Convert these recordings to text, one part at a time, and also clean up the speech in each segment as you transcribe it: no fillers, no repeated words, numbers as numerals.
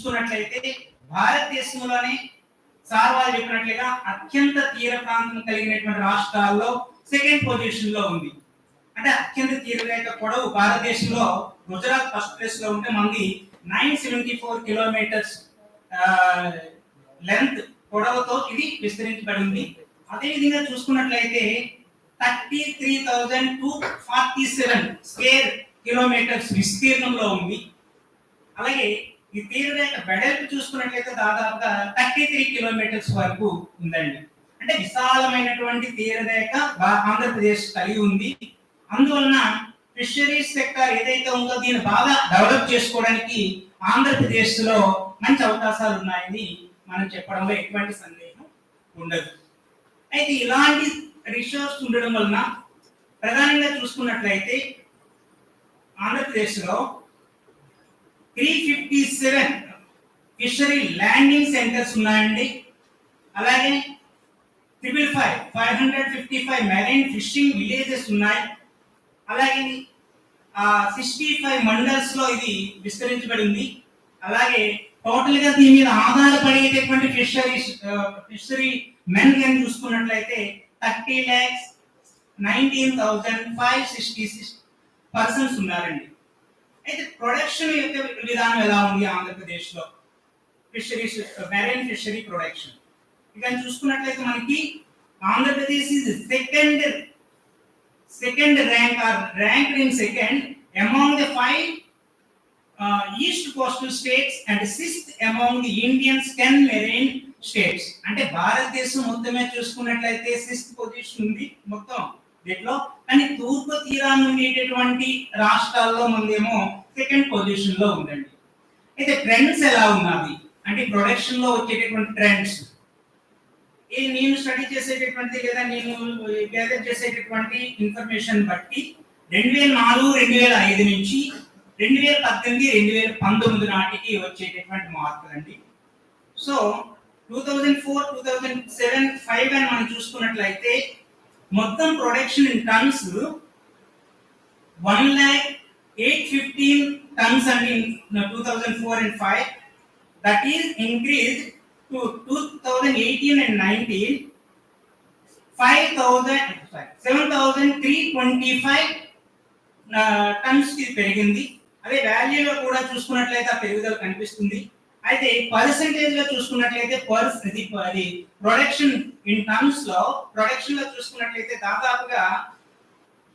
చూసుకున్నట్లయితే భారతదేశంలోనే సార్ వాళ్ళు చెప్పినట్లుగా అత్యంత తీర ప్రాంతం కలిగినటువంటి రాష్ట్రాల్లో సెకండ్ పొజిషన్ లో ఉంది. అంటే అత్యంత తీరరేఖ పొడవు భారతదేశంలో గుజరాత్ ఫస్ట్ ప్లేస్ లో ఉంటే మనది 974 కిలోమీటర్స్ లెంత్ పొడవుతో ఇది విస్తరించబడి ఉంది. అదే విధంగా చూసుకున్నట్లయితే 33,247 స్క్వేర్ కిలోమీటర్స్ విస్తీర్ణంలో ఉంది. అలాగే ఈ తీరరేఖ వెడల్పు చూసుకున్నట్లయితే దాదాపుగా 33 కిలోమీటర్స్ వరకు ఉందండి. అంటే విశాలమైనటువంటి తీరరేఖ ఆంధ్రప్రదేశ్ కలిగి ఉంది. అందువలన ఫిషరీస్ సెక్టార్ ఏదైతే ఉందో దీన్ని బాగా డెవలప్ చేసుకోవడానికి ఆంధ్రప్రదేశ్ లో మంచి అవకాశాలు ఉన్నాయని మనం చెప్పడంలో ఎటువంటి సందేహం ఉండదు. అయితే ఇలాంటి రిసోర్స్ ఉండడం వలన ప్రధానంగా చూసుకున్నట్లయితే ఆంధ్రప్రదేశ్ లో 357 ఫిషరీ ల్యాండింగ్ సెంటర్స్ ఉన్నాయండి. అలాగే 555 మెరైన్ ఫిషింగ్ విలేజెస్ ఉన్నాయి. అలాగే 65 మండల్స్ లో ఇది విస్తరించబడింది. అలాగే టోటల్ గా దీని మీద ఆధారపడేటటువంటి ఫిషరీ మెన్ ని చూసుకున్నట్లయితే 30,19,566 పర్సన్స్ ఉన్నారండి. అయితే ప్రొడక్షన్ యొక్క విధానం ఎలా ఉంది ఆంధ్రప్రదేశ్ లో ఫిషరీస్ మెరైన్ ఫిషరీ ప్రొడక్షన్ ఇక చూసుకున్నట్లయితే మనకి Andhra Pradesh is second rank or ranked in second among the 5 east coastal states and 6th among the Indian's 10 marine states. అంటే భారతదేశం మొత్తమే చూసుకున్నట్లయితే 6th పొజిషన్ ఉంది మొత్తం దీంట్లో. కానీ తూర్పు తీరాన్ని ఉండేటటువంటి రాష్ట్రాల్లో మనదేమో సెకండ్ పొజిషన్ లో ఉందండి. అయితే ట్రెండ్స్ ఎలా ఉన్నది అంటే ప్రొడక్షన్ లో వచ్చేటటువంటి ట్రెండ్స్ నేను స్టడీ చేసేటటువంటి లేదా నేను గ్యాదర్ చేసేటటువంటి ఇన్ఫర్మేషన్ బట్టి 2004-2005 నుంచి 2018-2019 నాటికి వచ్చేటటువంటి మార్పులు అండి. సో 2004-2007-5 అని మనం చూసుకున్నట్లయితే మొత్తం production in turns 1,08,15 tons and in 2004 and 5 that is increased to 2018 and 19 7,325 tons కి పెరిగింది. అదే వాల్యూలో కూడా చూసుకున్నట్లయితే ఆ పెరుగుదల కనిపిస్తుంది. అయితే పర్సెంటేజ్ లో చూసుకున్నట్లయితే అది ప్రొడక్షన్ ఇన్ టన్స్ లో ప్రొడక్షన్ లో చూసుకున్నట్లయితే దాదాపుగా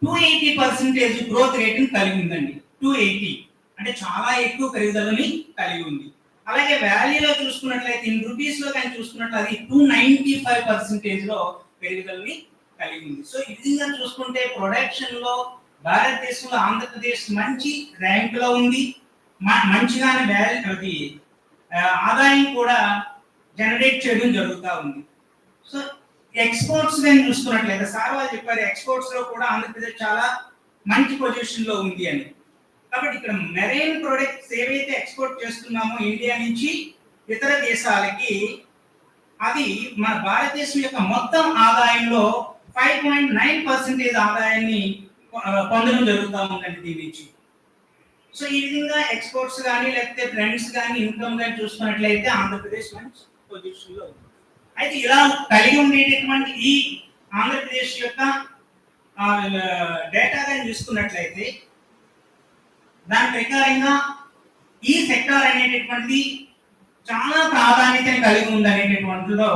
280% గ్రోత్ రేట్ కలిగి ఉందండి. 280 అంటే చాలా ఎక్కువ పెరుగుదలని కలిగి ఉంది. అలాగే వాల్యూలో చూసుకున్నట్లయితే ఇన్ రూపీస్ లో కానీ చూసుకున్నట్లయితే అది 295% లో పెరుగుదలని కలిగి ఉంది. సో ఈ విధంగా చూసుకుంటే ప్రొడక్షన్ లో భారతదేశంలో ఆంధ్రప్రదేశ్ మంచి ర్యాంక్ లో ఉంది. మంచిగానే ఆదాయం కూడా జనరేట్ చేయడం జరుగుతూ ఉంది. సో ఎక్స్పోర్ట్స్ కానీ చూసుకున్నట్లయితే సార్ వాళ్ళు చెప్పారు ఎక్స్పోర్ట్స్ లో కూడా ఆంధ్రప్రదేశ్ చాలా మంచి పొజిషన్ లో ఉంది అని. కాబట్టి ఇక్కడ మెరైన్ ప్రొడక్ట్స్ ఏవైతే ఎక్స్పోర్ట్ చేస్తున్నామో ఇండియా నుంచి ఇతర దేశాలకి అది మన భారతదేశం యొక్క మొత్తం ఆదాయంలో 5.9% ఆదాయాన్ని పొందడం జరుగుతూ ఉందండి దీని నుంచి. సో ఈ విధంగా ఎక్స్పోర్ట్స్ కానీ లేకపోతే ట్రెండ్స్ కానీ ఇన్కమ్ కానీ చూసుకున్నట్లయితే ఆంధ్రప్రదేశ్ మంచి పొజిషన్ లో ఉంది. అయితే ఇలా కలిగి ఉండేటటువంటి ఈ ఆంధ్రప్రదేశ్ యొక్క డేటా కానీ చూసుకున్నట్లయితే దాని ప్రకారంగా ఈ సెక్టార్ అనేటటువంటి చాలా ప్రాధాన్యతను కలిగి ఉంది అనేటటువంటిలో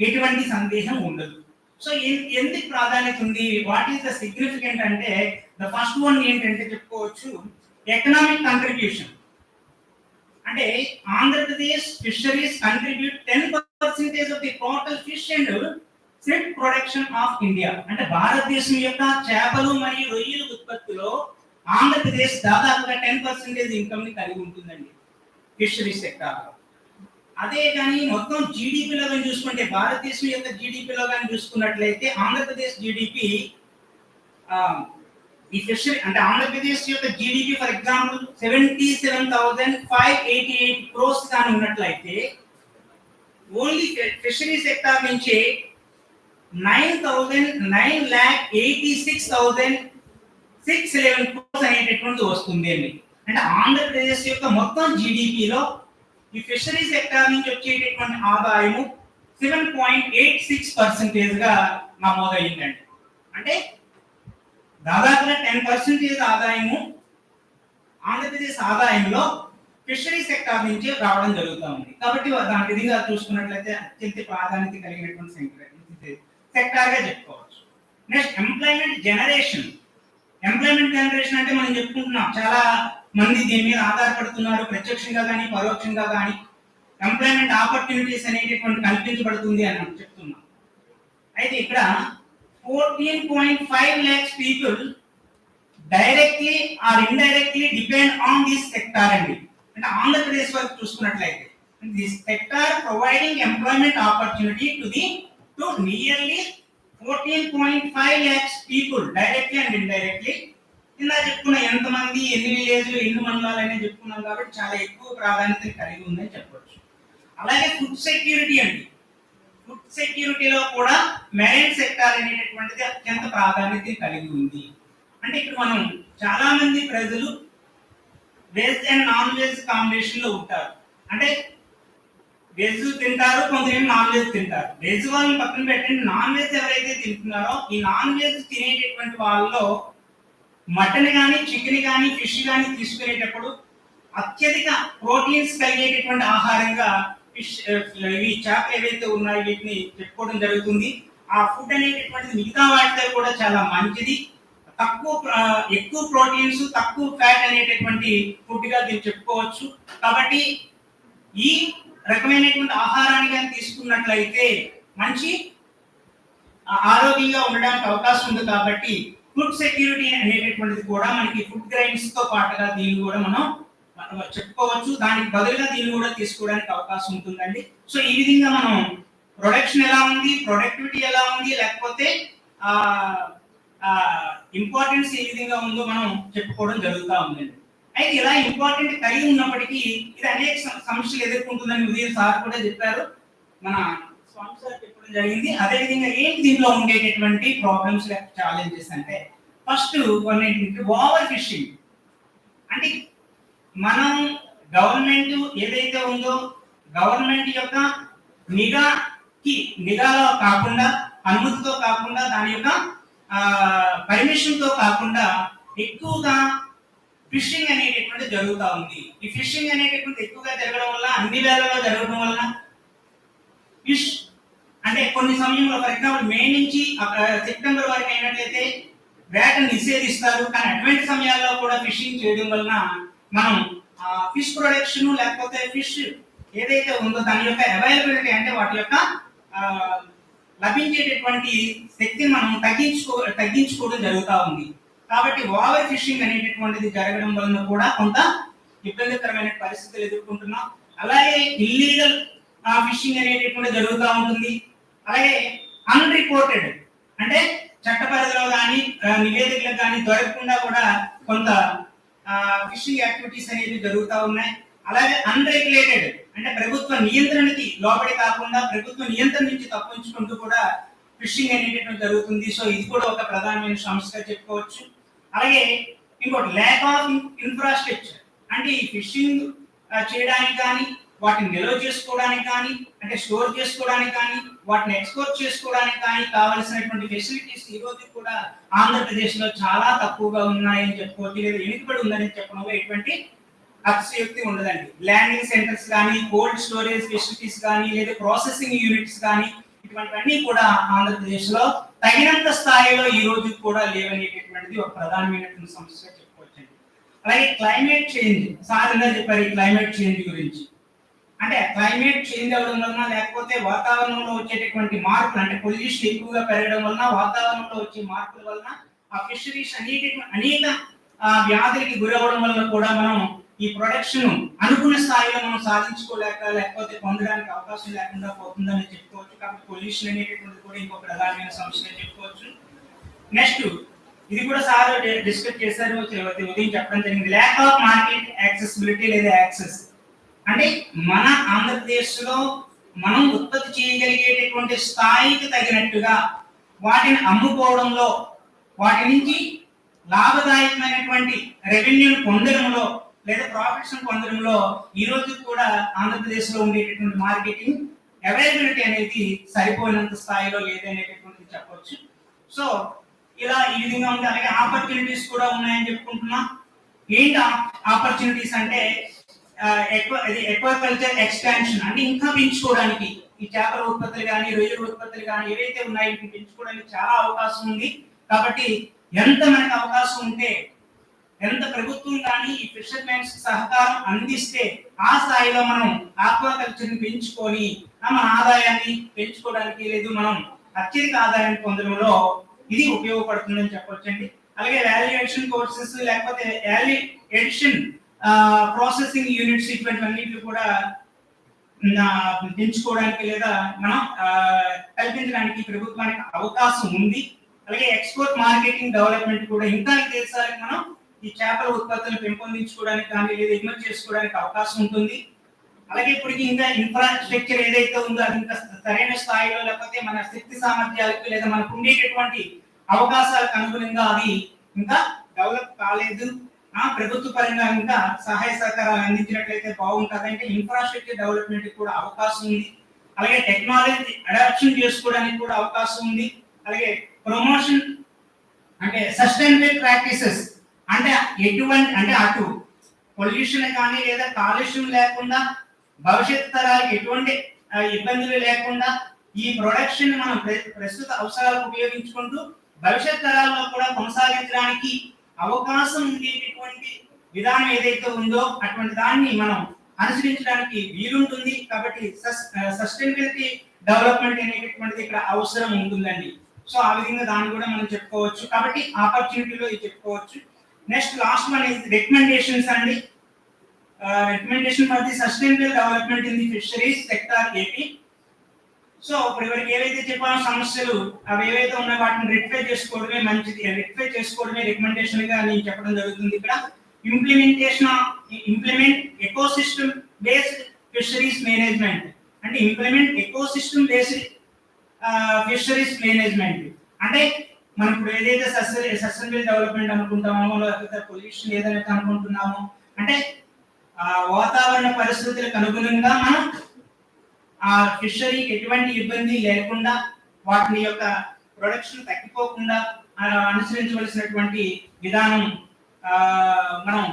ఎటువంటి సందేహం ఉండదు. సో ఎందుకు ప్రాధాన్యత ఉంది, వాట్ ఈస్ ద సిగ్నిఫికెంట్ అంటే ద ఫస్ట్ వన్ ఏంటంటే చెప్పుకోవచ్చు ఎకనామిక్ కంట్రిబ్యూషన్. అంటే Andhra Pradesh fisheries contribute 10% of the total fish and ship production of India. అంటే భారతదేశం యొక్క చేపలు మరియు రొయ్యల ఉత్పత్తిలో ఆంధ్రప్రదేశ్ దాదాపుగా 10% ఇన్కమ్ ని కలిగి ఉంటుందండి ఫిషరీ సెక్టార్. అదే కానీ మొత్తం జీడిపిలో కానీ చూసుకుంటే భారతదేశం యొక్క జీడిపిలో కానీ చూసుకున్నట్లయితే ఆంధ్రప్రదేశ్ జీడిపి ఈ ఫిషరీ అంటే ఆంధ్రప్రదేశ్ యొక్క జీడిపి ఫర్ ఎగ్జాంపుల్ 77,588 crores కానీ ఉన్నట్లయితే ఓన్లీ ఫిషరీ సెక్టార్ నుంచి 9,86,611 crores అనేటటువంటి వస్తుంది అండి. అంటే ఆంధ్రప్రదేశ్ యొక్క మొత్తం జీడిపిలో ఈ ఫిషరీ సెక్టార్ నుంచి వచ్చేటటువంటి ఆదాయము 7.86% గా నమోదైందండి. అంటే దాదాపుగా 10% ఆదాయము ఆంధ్రప్రదేశ్ ఆదాయంలో ఫిషరీ సెక్టార్ నుంచి రావడం జరుగుతూ ఉంది. కాబట్టి దాని విధిగా చూసుకున్నట్లయితే అత్యంత ప్రాధాన్యత కలిగినటువంటి సెక్టార్ గా చెప్పుకోవచ్చు. Next employment generation. Employment generation అంటే మనం చెప్పుకుంటున్నాం, చాలా మంది దీని మీద ఆధారపడుతున్నారు, ప్రత్యక్షంగా కానీ పరోక్షంగా కానీ ఎంప్లాయ్మెంట్ ఆపర్చునిటీస్ అనేటటువంటి కల్పించబడుతుంది అని మనం చెప్తున్నాం. అయితే ఇక్కడ 14.5 lakhs people directly or indirectly depend on this sector అండి. అంటే ఆంధ్రప్రదేశ్ వరకు చూసుకున్నట్లయితే this sector providing employment opportunity to nearly 14.5 lakhs people directly and indirectly. ఇందా చెప్పుకున్న ఎంతమంది, ఎన్ని విలేజ్లు, ఎన్ని మండలాలు అనేది చెప్పుకున్నాం కాబట్టి చాలా ఎక్కువ ప్రాధాన్యత కలిగి ఉందని చెప్పవచ్చు. అలాగే ఫుడ్ సెక్యూరిటీ అండి. ఫుడ్ సెక్యూరిటీలో కూడా మెరైన్ సెక్టార్ అనేటటువంటిది అత్యంత ప్రాధాన్యత కలిగి ఉంది. అంటే ఇక్కడ మనం చాలా మంది ప్రజలు veg and non veg combination లో ఉంటారు. అంటే వెజ్ తింటారు, కొంతమంది నాన్ వెజ్ తింటారు. వెజ్ వాళ్ళని పక్కన పెట్టండి, నాన్ వెజ్ ఎవరైతే తింటున్నారో ఈ నాన్ వెజ్ తినేటటువంటి వాళ్ళలో మటన్ కానీ, చికెన్ కానీ, ఫిష్ కానీ తీసుకునేటప్పుడు అత్యధిక ప్రోటీన్స్ కలిగేటటువంటి ఆహారంగా ఫిష్, ఇవి చేపలు ఏవైతే ఉన్నాయో వీటిని చెప్పుకోవడం జరుగుతుంది. ఆ ఫుడ్ అనేటటువంటిది మిగతా వాటితో కూడా చాలా మంచిది, ఎక్కువ ప్రోటీన్స్, తక్కువ ఫ్యాట్ అనేటటువంటి ఫుడ్ గా దీన్ని చెప్పుకోవచ్చు. కాబట్టి ఈ రకమైనటువంటి ఆహారాన్ని కానీ తీసుకున్నట్లయితే మంచి ఆరోగ్యంగా ఉండడానికి అవకాశం ఉంది. కాబట్టి ఫుడ్ సెక్యూరిటీ అనేటటువంటిది కూడా మనకి ఫుడ్ గ్రైన్స్ తో పాటుగా దీన్ని కూడా మనం చెప్పుకోవచ్చు. దానికి బదులుగా దీన్ని కూడా తీసుకోవడానికి అవకాశం ఉంటుందండి. సో ఈ విధంగా మనం ప్రొడక్షన్ ఎలా ఉంది, ప్రొడక్టివిటీ ఎలా ఉంది, లేకపోతే ఇంపార్టెన్స్ ఏ విధంగా ఉందో మనం చెప్పుకోవడం జరుగుతూ ఉందండి. అయితే ఇలా ఇంపార్టెంట్ కలిగి ఉన్నప్పటికీ ఇది అనేక సమస్యలు ఎదుర్కొంటుందని ఉదయం సార్ కూడా చెప్పారు, మన స్వామి సార్ చెప్పడం జరిగింది. అదేవిధంగా ఏంటి దీంట్లో ఉండేటటువంటి ప్రాబ్లమ్స్, ఛాలెంజెస్ అంటే ఫస్ట్ ఏంటంటే ఓవర్ ఫిషింగ్. అంటే మనం గవర్నమెంట్ ఏదైతే ఉందో గవర్నమెంట్ యొక్క నిఘాలో కాకుండా, అనుమతితో కాకుండా, దాని యొక్క పర్మిషన్ తో కాకుండా ఎక్కువగా ఫిషింగ్ అనేటటువంటి జరుగుతూ ఉంది. ఈ ఫిషింగ్ అనేటటువంటి ఎక్కువగా జరగడం వల్ల, అన్ని వేళల్లో జరగడం వల్ల ఫిష్ అంటే కొన్ని సమయంలో ఫర్ ఎగ్జాంపుల్ మే నుంచి సెప్టెంబర్ వరకు అయినట్లయితే వేటను నిషేధిస్తారు. కానీ అటువంటి సమయాల్లో కూడా ఫిషింగ్ చేయడం వలన మనం ఫిష్ ప్రొడక్షన్ లేకపోతే ఫిష్ ఏదైతే ఉందో దాని యొక్క అవైలబిలిటీ, అంటే వాటి యొక్క లభించేటటువంటి శక్తిని మనం తగ్గించుకోవడం జరుగుతూ ఉంది. కాబట్టి ఓవర్ ఫిషింగ్ అనేటటువంటిది జరగడం వలన కూడా కొంత ఇబ్బందికరమైన పరిస్థితులు ఎదుర్కొంటున్నాం. అలాగే ఇల్లీగల్ ఫిషింగ్ అనేటటువంటి జరుగుతూ ఉంటుంది. అలాగే అన్రిపోర్టెడ్ అంటే చట్ట పరిధిలో కానీ నివేదికలకు కానీ దొరకకుండా కూడా కొంత ఫిషింగ్ యాక్టివిటీస్ అనేవి జరుగుతూ ఉన్నాయి. అలాగే అన్రెగ్యులేటెడ్ అంటే ప్రభుత్వ నియంత్రణకి లోబడి కాకుండా ప్రభుత్వ నియంత్రణ నుంచి తప్పించుకుంటూ కూడా ఫిషింగ్ అనేటటువంటి జరుగుతుంది. సో ఇది కూడా ఒక ప్రధానమైన సమస్యగా చెప్పుకోవచ్చు. అలాగే ఇంకోటి ల్యాక్ ఆఫ్ ఇన్ఫ్రాస్ట్రక్చర్. అంటే ఈ ఫిషింగ్ చేయడానికి కానీ, వాటిని నిల్వ చేసుకోవడానికి కానీ, అంటే స్టోర్ చేసుకోవడానికి కానీ, వాటిని ఎక్స్పోర్ట్ చేసుకోవడానికి కానీ కావలసినటువంటి ఫెసిలిటీస్ ఈ రోజు కూడా ఆంధ్రప్రదేశ్ లో చాలా తక్కువగా ఉన్నాయని చెప్పుకోవచ్చు. లేదా వెనుకబడి ఉందని చెప్పడంలో ఎటువంటి అతిశయోక్తి ఉండదండి. ల్యాండింగ్ సెంటర్స్ కానీ, కోల్డ్ స్టోరేజ్ ఫెసిలిటీస్ కానీ, లేదా ప్రాసెసింగ్ యూనిట్స్ కానీ, ఇటువంటివన్నీ కూడా ఆంధ్రప్రదేశ్ లో తగినంత స్థాయిలో ఈ రోజు కూడా లేవనేటటువంటిది ఒక ప్రధానమైనటువంటి సమస్యగా చెప్పుకోవచ్చండి. అలాగే క్లైమేట్ చేంజ్, సాధారణంగా చెప్పారు ఈ క్లైమేట్ చేంజ్ గురించి. అంటే క్లైమేట్ చేంజ్ అవ్వడం వలన, లేకపోతే వాతావరణంలో వచ్చేటటువంటి మార్పులు, అంటే పొల్యూషన్ ఎక్కువగా పెరగడం వలన, వాతావరణంలో వచ్చే మార్పుల వలన ఆ ఫిషరీస్ అనేక వ్యాధులకి గురవడం వలన కూడా మనం ఈ ప్రొడక్షన్ అనుకున్న స్థాయిలో మనం సాధించుకోలేక, లేకపోతే పొందడానికి అవకాశం లేకుండా పోతుందని చెప్పుకోవచ్చు. కాబట్టి పొల్యూషన్ అనేటటువంటిది కూడా ఇంకో ప్రధానమైన సమస్యగా చెప్పుకోవచ్చు. నెక్స్ట్ ఇది కూడా సార్ డిస్కస్ చేశారు, ఉదయం చెప్పడం జరిగింది, ల్యాక్ ఆఫ్ మార్కెట్ యాక్సెసిబిలిటీ లేదా యాక్సెస్. అంటే మన ఆంధ్రప్రదేశ్ లో మనం ఉత్పత్తి చేయగలిగేటటువంటి స్థాయికి తగినట్టుగా వాటిని అమ్ముకోవడంలో, వాటి నుంచి లాభదాయకమైనటువంటి రెవెన్యూను పొందడంలో లేదా ప్రాఫిట్స్ పొందడంలో ఈ రోజు కూడా ఆంధ్రప్రదేశ్ లో ఉండేటటువంటి మార్కెటింగ్ అవైలబిలిటీ అనేది సరిపోయినంత స్థాయిలో లేదనేటటువంటిది చెప్పవచ్చు. సో ఇలా ఈ విధంగా ఉంది. అలాగే ఆపర్చునిటీస్ కూడా ఉన్నాయని చెప్పుకుంటున్నాం. ఏంటి ఆపర్చునిటీస్ అంటే ఎక్వాకల్చర్ ఎక్స్పాన్షన్, అంటే ఇంకా పెంచుకోవడానికి ఈ చేపల ఉత్పత్తులు కానీ రొయ్యల ఉత్పత్తులు కానీ ఏవైతే ఉన్నాయో పెంచుకోవడానికి చాలా అవకాశం ఉంది. కాబట్టి ఎంత మనకు అవకాశం ఉంటే, ఎంత ప్రభుత్వం కానీ ఈ ఫిషర్మెన్స్ సహకారం అందిస్తే ఆ స్థాయిలో మనం ఆక్వాకల్చర్ ని పెంచుకొని మన ఆదాయాన్ని పెంచుకోవడానికి, లేదు మనం అత్యధిక ఆదాయాన్ని పొందడంలో ఇది ఉపయోగపడుతుందని చెప్పొచ్చండి. అలాగే వాల్యుయేషన్ కోర్సెస్ లేకపోతే వాల్యూ ఎడిషన్ ప్రాసెసింగ్ యూనిట్స్ ఇటువంటివన్నిటిని కూడా పెంచుకోవడానికి లేదా మనం కల్పించడానికి ప్రభుత్వానికి అవకాశం ఉంది. అలాగే ఎక్స్పోర్ట్ మార్కెటింగ్ డెవలప్మెంట్ కూడా ఇంకా దేశాలకు మనం ఈ చేపల ఉత్పత్తులను పెంపొందించుకోవడానికి కానీ లేదా ఎగుమతి చేసుకోవడానికి అవకాశం ఉంటుంది. అలాగే ఇప్పటికి ఇంకా ఇన్ఫ్రాస్ట్రక్చర్ ఏదైతే ఉందో అది ఇంకా సరైన స్థాయిలో, లేకపోతే మన శక్తి సామర్థ్యాలకు లేదా మనకు ఉండేటటువంటి అవకాశాలకు అనుగుణంగా అది ఇంకా డెవలప్ కాలేదు. ప్రభుత్వ పరంగా ఇంకా సహాయ సహకారాలు అందించినట్లయితే బాగుంటుంది. అంటే ఇన్ఫ్రాస్ట్రక్చర్ డెవలప్మెంట్ కూడా అవకాశం ఉంది. అలాగే టెక్నాలజీ అడాప్షన్ చేసుకోవడానికి కూడా అవకాశం ఉంది. అలాగే ప్రమోషన్ అంటే సస్టైనబుల్ ప్రాక్టీసెస్, అంటే ఎటువంటి అంటే అటు పొల్యూషన్ కానీ లేదా కాలుష్యం లేకుండా భవిష్యత్ తరాలకు ఎటువంటి ఇబ్బందులు లేకుండా ఈ ప్రొడక్షన్ మనం ప్రస్తుత అవసరాలకు ఉపయోగించుకుంటూ భవిష్యత్ తరాల్లో కూడా కొనసాగించడానికి అవకాశం ఉండేటటువంటి విధానం ఏదైతే ఉందో అటువంటి దాన్ని మనం అనుసరించడానికి వీలుంటుంది. కాబట్టి సస్టైనబిలిటీ డెవలప్మెంట్ అనేటటువంటిది ఇక్కడ అవసరం ఉంటుందండి. సో ఆ విధంగా దాన్ని కూడా మనం చెప్పుకోవచ్చు. కాబట్టి ఆపర్చునిటీలో ఇది చెప్పుకోవచ్చు. Next last one is recommendations అండి. Recommendation for the sustainable development in the fisheries sector AP. So ఇప్పుడు ఎవరికి ఏవైతే చెప్పాలో సమస్యలు అవి ఏవైతే ఉన్నాయో వాటిని రెక్టిఫై చేసుకోవడమే మంచిది, రెక్టిఫై చేసుకోవడమే రికమెండేషన్ గా నేను చెప్పడం జరుగుతుంది. ఇక్కడ implement ecosystem based fisheries management, అంటే implement ecosystem based fisheries management అంటే మనం ఇప్పుడు ఏదైతే సస్టైనబుల్ డెవలప్మెంట్ అనుకుంటామో లేకపోతే పొల్యూషన్ ఏదైతే అనుకుంటున్నామో, అంటే వాతావరణ పరిస్థితులకు అనుగుణంగా మనం ఆ ఫిషరీకి ఎటువంటి ఇబ్బంది లేకుండా వాటిని యొక్క ప్రొడక్షన్ తగ్గిపోకుండా అనుసరించవలసినటువంటి విధానం మనం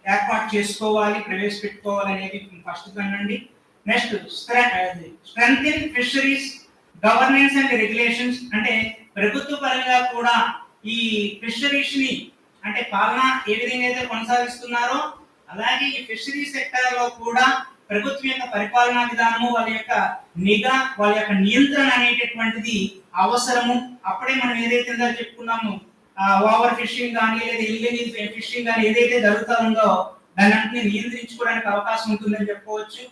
ఏర్పాటు చేసుకోవాలి, ప్రవేశపెట్టుకోవాలి అనేది ఫస్ట్ థింగ్ అండి. Next strengthen fisheries governance and regulations, అంటే ప్రభుత్వ పరంగా కూడా ఈ ఫిషరీస్ ని అంటే పాలన ఏ విధంగా అయితే కొనసాగిస్తున్నారో అలాగే ఈ ఫిషరీ సెక్టర్ లో కూడా ప్రభుత్వం యొక్క పరిపాలనా విధానము, వాళ్ళ యొక్క నిఘా, వాళ్ళ యొక్క నియంత్రణ అనేటటువంటిది అవసరము. అప్పుడే మనం ఏదైతే చెప్పుకున్నాము ఓవర్ ఫిషింగ్ కానీ లేదా ఇల్లీగల్ ఫిషింగ్ కానీ ఏదైతే జరుగుతూ ఉందో దాన్ని అన్నింటినీ నియంత్రించుకోవడానికి అవకాశం ఉంటుందని చెప్పుకోవచ్చు.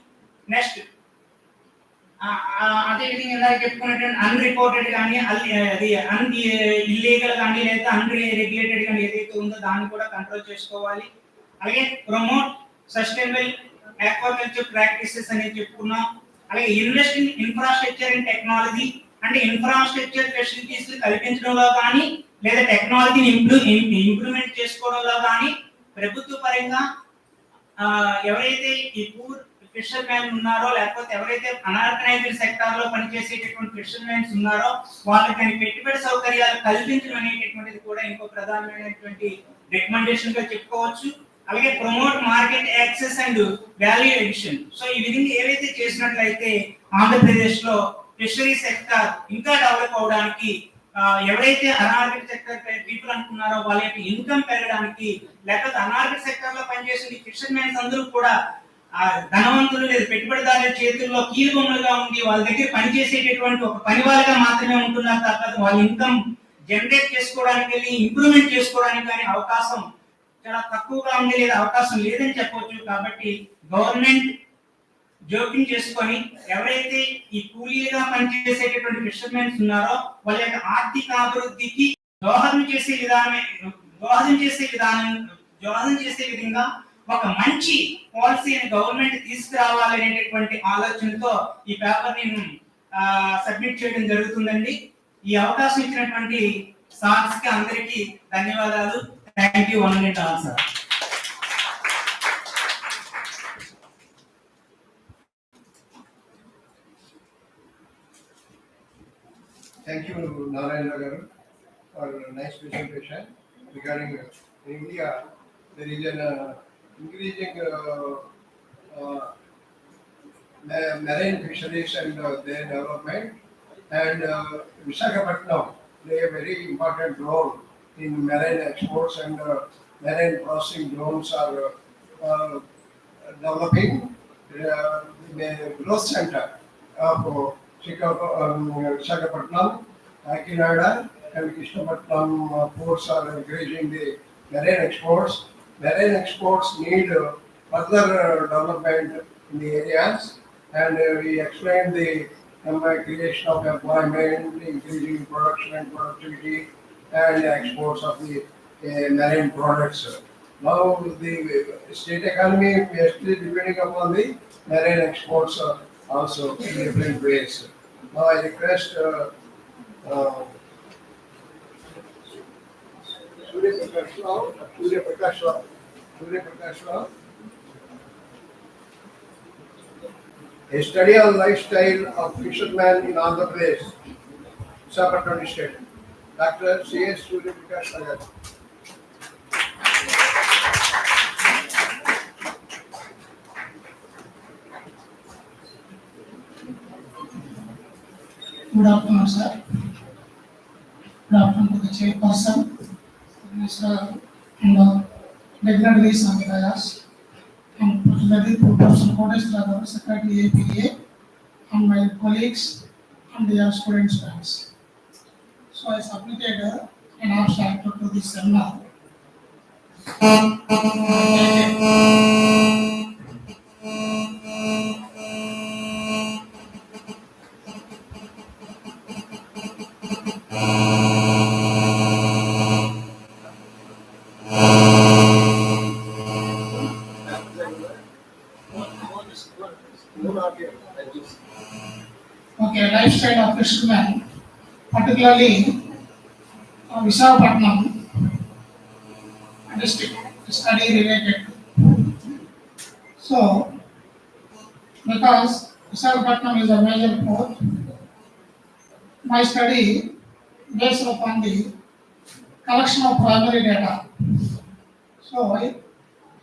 నెక్స్ట్ అదే విధంగా ఇందాక చెప్పుకున్నటువంటి అన్రిపోర్టెడ్ కానీ ఇల్లీగల్ కానీ లేదా అన్రెగ్యులేటెడ్ కానీ ఏదైతే ఉందో దాన్ని కూడా కంట్రోల్ చేసుకోవాలి. అలాగే ప్రమోట్ సస్టైనబుల్ ఆక్వాకల్చర్ ప్రాక్టీసెస్ అనేది చెప్పుకున్నాం. అలాగే invest in infrastructure and technology, అంటే ఇన్ఫ్రాస్ట్రక్చర్ ఫెసిలిటీస్ కల్పించడంలో కానీ లేదా టెక్నాలజీని ఇంప్రూవ్మెంట్ చేసుకోవడంలో కానీ ప్రభుత్వ పరంగా ఎవరైతే ఈ పూర్ ఫిషర్ మ్యాన్ ఉన్నారో లేకపోతే ఎవరైతే అనార్గనైజ్డ్ సెక్టార్ లో పనిచేసేటటువంటి ఫిషర్ మ్యాన్స్ ఉన్నారో వాళ్ళకి పెట్టుబడి సౌకర్యాలు కల్పించడం అనేటటువంటిది కూడా ఇంకో ప్రధానమైనటువంటి రికమెండేషన్ గా చెప్పుకోవచ్చు. అలాగే promote market access and value addition. So ఈ విధంగా ఏవైతే చేసినట్లయితే ఆంధ్రప్రదేశ్ లో ఫిషరీ సెక్టర్ ఇంకా డెవలప్ అవడానికి, ఎవరైతే అనార్గనైజ్డ్ సెక్టర్ పీపుల్ అనుకున్నారో వాళ్ళ యొక్క ఇన్కమ్ పెరగడానికి, లేకపోతే అనార్గనైజ్డ్ సెక్టర్ లో పనిచేసే ఫిషర్ మ్యాన్స్ అందరూ కూడా ధనవంతులు లేదా పెట్టుబడిదారుల చేతుల్లో కీలుబొమ్మలుగా ఉండి వాళ్ళ దగ్గర పనిచేసేటటువంటి ఒక పనివాళ్ళగా మాత్రమే ఉంటున్నారు తప్ప వాళ్ళ ఇన్కమ్ జనరేట్ చేసుకోవడానికి ఇంప్రూవ్మెంట్ చేసుకోవడానికి కానీ అవకాశం చాలా తక్కువగా ఉంది లేదా అవకాశం లేదని చెప్పవచ్చు. కాబట్టి గవర్నమెంట్ జోక్యం చేసుకొని ఎవరైతే ఈ కూలీలుగా పనిచేసేటటువంటి ఫిషర్మెన్స్ ఉన్నారో వాళ్ళ యొక్క ఆర్థిక అభివృద్ధికి దోహదం చేసే విధంగా ఒక మంచి పాలసీని గవర్నమెంట్ తీసుకురావాలనేటటువంటి ఆలోచనతో ఈ పేపర్ నేను సబ్మిట్ చేయడం జరుగుతుందండి. ఈ అవకాశం ఇచ్చినటువంటి సార్స్ కి అందరికీ ధన్యవాదాలు. Thank you. 1 minute answer. Thank you, Narayana Garu, for a nice presentation regarding in India. There is an increasing uh, marine fisheries and their development, and Visakhapatnam play a very important role in marine exports, and marine processing drones are developing the growth center of Visakhapatnam, Kakinada, and Krishnapatnam ports are encouraging the marine exports. Marine exports need further development in the areas, and we explained the creation of employment, increasing production and productivity, and exports of the marine products. Now the state economy is still depending upon the marine exports also in different ways. Now I request uh, Surya Prakash Rao, Surya Prakash Rao, Surya Prakash Rao, a study on lifestyle of fishermen in Andhra Pradesh, Visakhapatnam district. Dr. C.S. Surya Prakash Nagar. Good afternoon, sir. Good afternoon to the chairperson, Mr. and dignitaries on the dais, and particularly to Professor Kodeshwara, Secretary APA, and my colleagues and their students friends. So I submitted an abstract to this seminar. Okay, lifestyle of fishermen, particularly Visakhapatnam district study related. So, because Visakhapatnam is a major port, my study based upon the collection of primary data. So I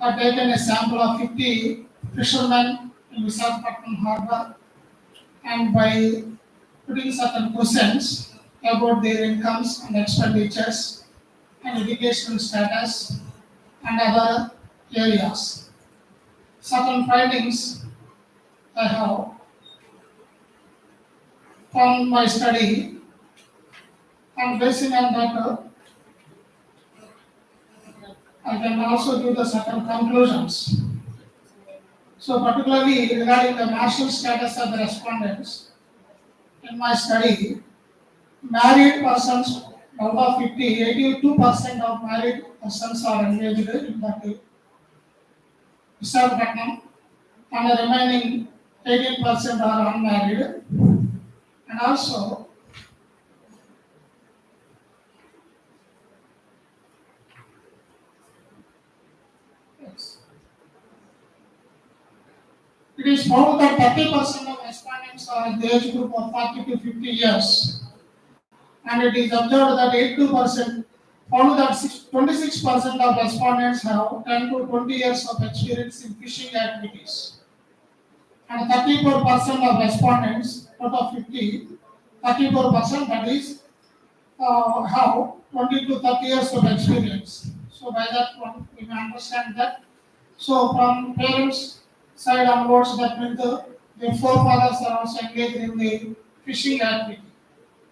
have taken a sample of 50 fishermen in Visakhapatnam harbor, and by putting certain questions about their incomes and expenditures and educational status and other areas. Certain findings I have from my study, and basing on that, I can also give the certain conclusions. So, particularly regarding the marital status of the respondents, in my study, married persons out of 50, 82% of married persons are engaged in that Visakhapatnam, and the remaining 18% are unmarried. And also, yes, it is found that 30% of respondents are in the age group of 40 to 50 years, and it is observed that 82% found that 26% of respondents have 10 to 20 years of experience in fishing activities, and 34% of respondents out of 50, 34% that is have 20 to 30 years of experience. So by that one, we can understand that. So from parents' side onwards, that means the forefathers are also engaged in the fishing activity.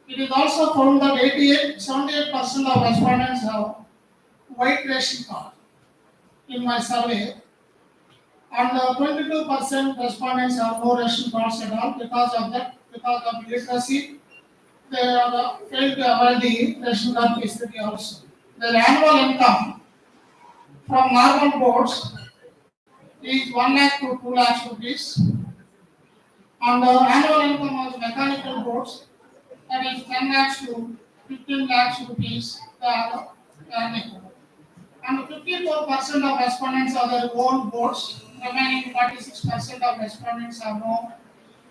It is also found that 78% of respondents have white ration card in my survey, and 22% respondents have no ration cards at all. Because of that, because of literacy, they are failed to avoid the ration card facility also. Their annual income from normal boards is 1 lakh to 2 lakhs rupees, and the annual income of mechanical boards, that is 10 lakhs to 15 lakhs rupees they are earning. And 54% of respondents are their own boards, remaining 46% of respondents have no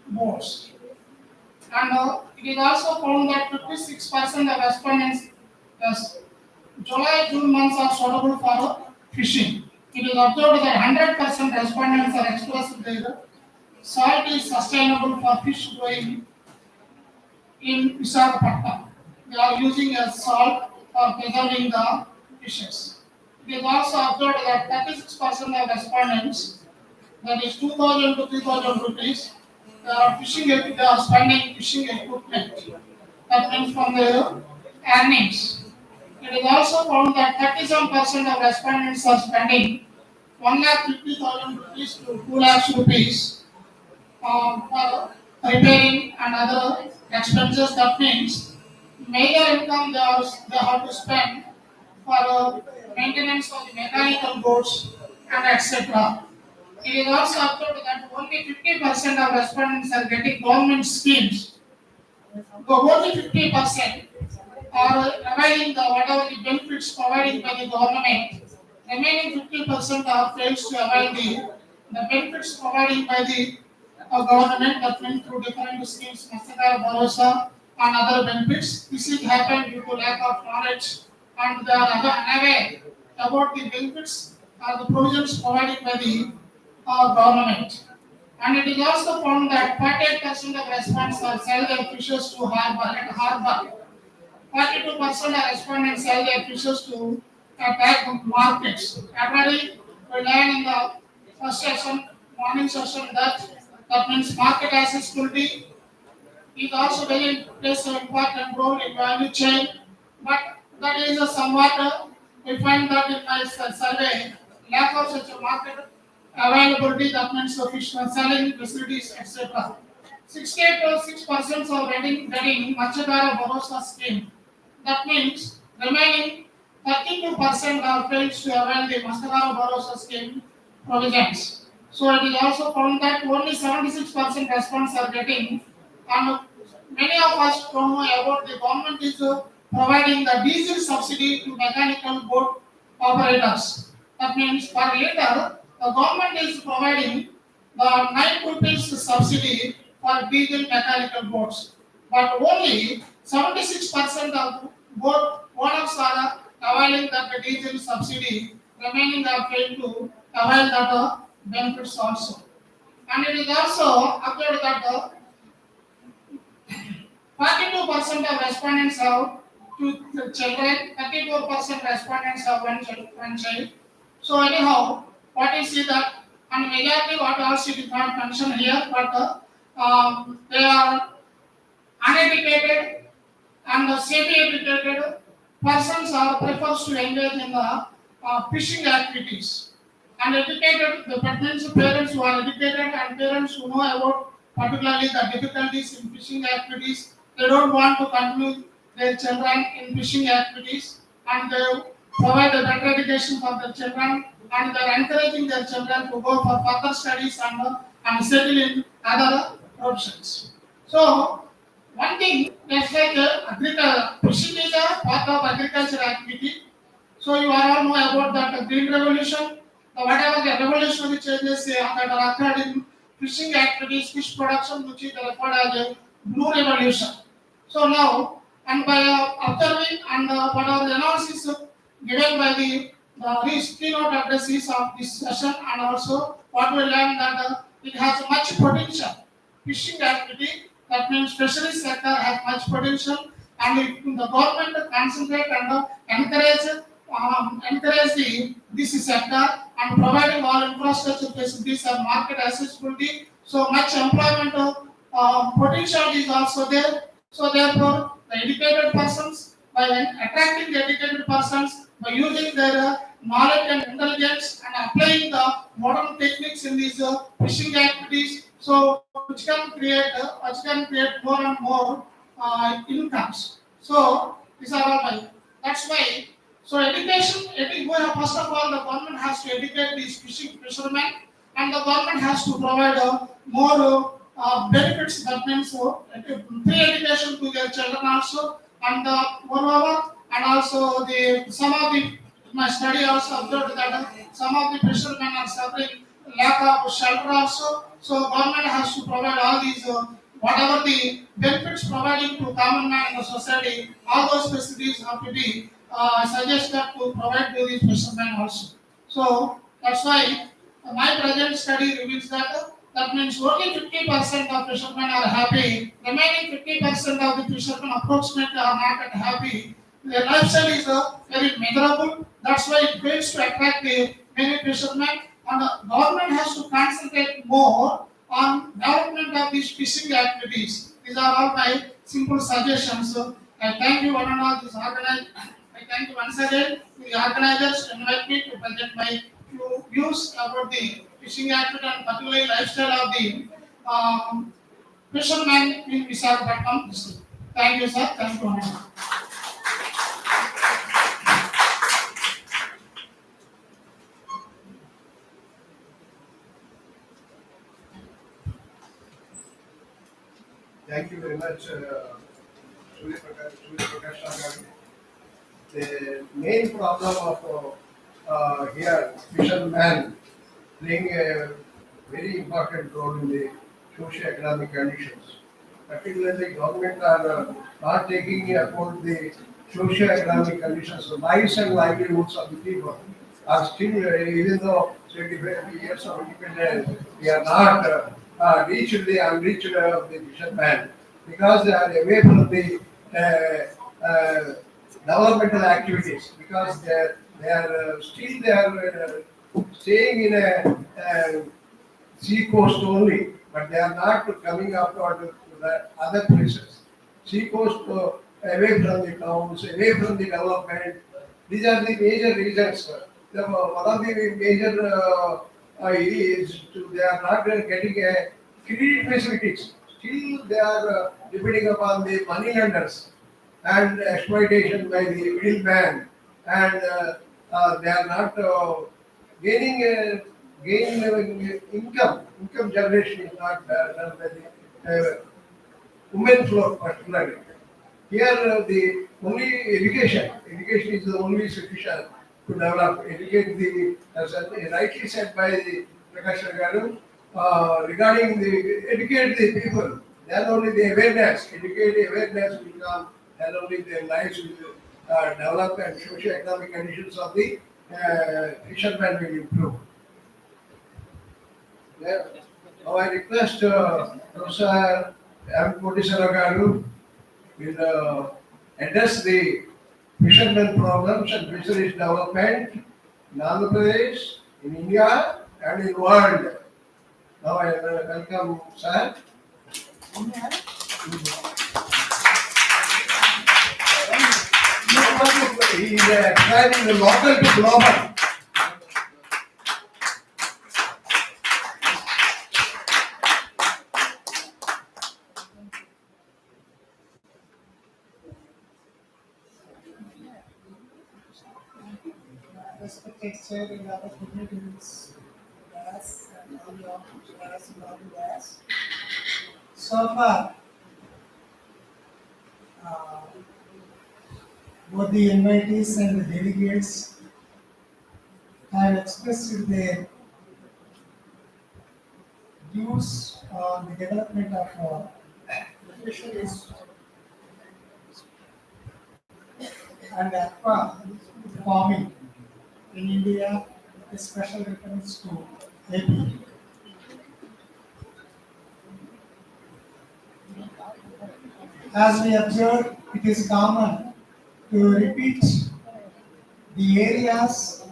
boards. And it is also found that 56% of respondents, yes, July, June months are suitable for fishing. It is observed that 100% respondents are expressed their salt is sustainable for fish growing in Visakhapatnam. They are using a salt for preserving the fishes. It is also observed that 36% of respondents, that is 2,000 to 3,000 rupees, they are spending fishing equipment. That means from their earnings. It is also found that 37% of respondents are spending 1,50,000 rupees to 2,00,000 rupees for repairing and other expenses. That means major income they have to spend for maintenance of the mechanical boats and etc. It is also observed that only 50% of respondents are getting government schemes. So only 50% are availing the whatever the benefits provided by the government. Remaining 50% are fails to avail the benefits provided by the government, that means through different schemes, Masakar, Bharosa, and other benefits. This is happened due to lack of knowledge and they are unaware about the benefits or the provisions provided by the government. And it is also found that 48% of respondents are sell their fishes to harbor. 42% of respondents sell their fishes to attack markets. Already we learned in the first session, morning session, that means market accessibility is also very plays an important role in value chain. But that is a somewhat we find that in my survey, lack of such a market availability, that means sufficient selling facilities, etc. 68% are getting Machadara Bharosa scheme. That means remaining 32% are failed to avail the Machadara Bharosa scheme provisions. So it is also found that only 76% response are getting, and many of us don't know about the government is providing the diesel subsidy to mechanical boat operators. That means per liter, the government is providing the 9 rupees subsidy for diesel mechanical boats. But only 76% of boat owners are availing that diesel subsidy, remaining are failed to avail that benefits also. And it is also observed that 42% of respondents have two children, 34% respondents have one child. So anyhow, what is it that, and majority what also did not mention here, but they are uneducated and semi-educated persons are prefers to engage in the fishing activities. And educated, the parents who are educated and parents who know about particularly the difficulties in fishing activities, they don't want to continue their children in fishing activities and they provide a better education for their children and they are encouraging their children to go for further studies and settle in other professions. So one thing, that's like fishing is a part of agricultural activity. So you all know about that green revolution, whatever the revolutionary changes that are occurred in fishing activities, fish production, which is referred as a blue revolution. So now, and by observing and whatever the analysis given by the keynote addresses of this session, and also what we learned that it has much potential. Fishing activity, that means fisheries sector has much potential, and if the government concentrate and encourage this sector and providing all infrastructure facilities and market accessibility, so much employment potential is also there. So therefore, the educated persons, by attracting the educated persons, by using their knowledge and intelligence and applying the modern techniques in these fishing activities, so which can create more and more incomes. So these are all my. That's why. So education, first of all, the government has to educate these fishermen, and the government has to provide more benefits. That means free education to their children also, and moreover, and also some of the my study also observed that some of the fishermen are suffering lack of shelter also. So government has to provide all these whatever the benefits providing to common man in the society, all those facilities have to be suggested to provide to these fishermen also. So that's why my present study reveals that that means only 50% of fishermen are happy. Remaining 50% of the fishermen approximately are not that happy. Their lifestyle is very miserable. That's why it fails to attract the many fishermen. And the government has to concentrate more on development of these fishing activities. These are all my simple suggestions. So I thank you one and all this organize. I thank you once again to the organizers to invite me to present my few views about the fishing activity and particularly lifestyle of the fishermen in Visakhapatnam district. Thank you, sir. Thank you, one and all. Thank you very much, Surya Prakash Rao. The main problem of here, fishermen playing a very important role in the socio-economic conditions. Particularly, government are not taking account the socio-economic conditions, the lives and livelihoods of the people are still, even though 25 years of independence, we are not reached the unreached of the fishermen because they are away from the developmental activities because they are still they are staying in a sea coast only, but they are not coming up to the other places. Sea coast away from the towns, away from the development. These are the major reasons. One of the major is they are not getting a credit facilities. Still, they are depending upon the money lenders and exploitation by the middleman, and they are not gaining income. Income generation is not done by the women flow particularly. Here, the only education is the only sufficient to develop, educate the, as rightly said by the Prakash Garu, regarding the educate the people. Then only the awareness, educate the awareness will come, then only their lives will develop and socio-economic conditions of the fishermen will improve. Yeah. Now I request Professor M. Kotisara Garu will address the fishermen problems and fisheries development in Andhra Pradesh, in India, and in world. Now I welcome sir. He is expanding the local to global. Respected chair and other dignitaries, gas and all your gas and all gas. So far, uh, both the invitees and the delegates have expressed their views on the development of fisheries and aqua farming in India, with special reference to AP. As we observe, it is common to repeat the areas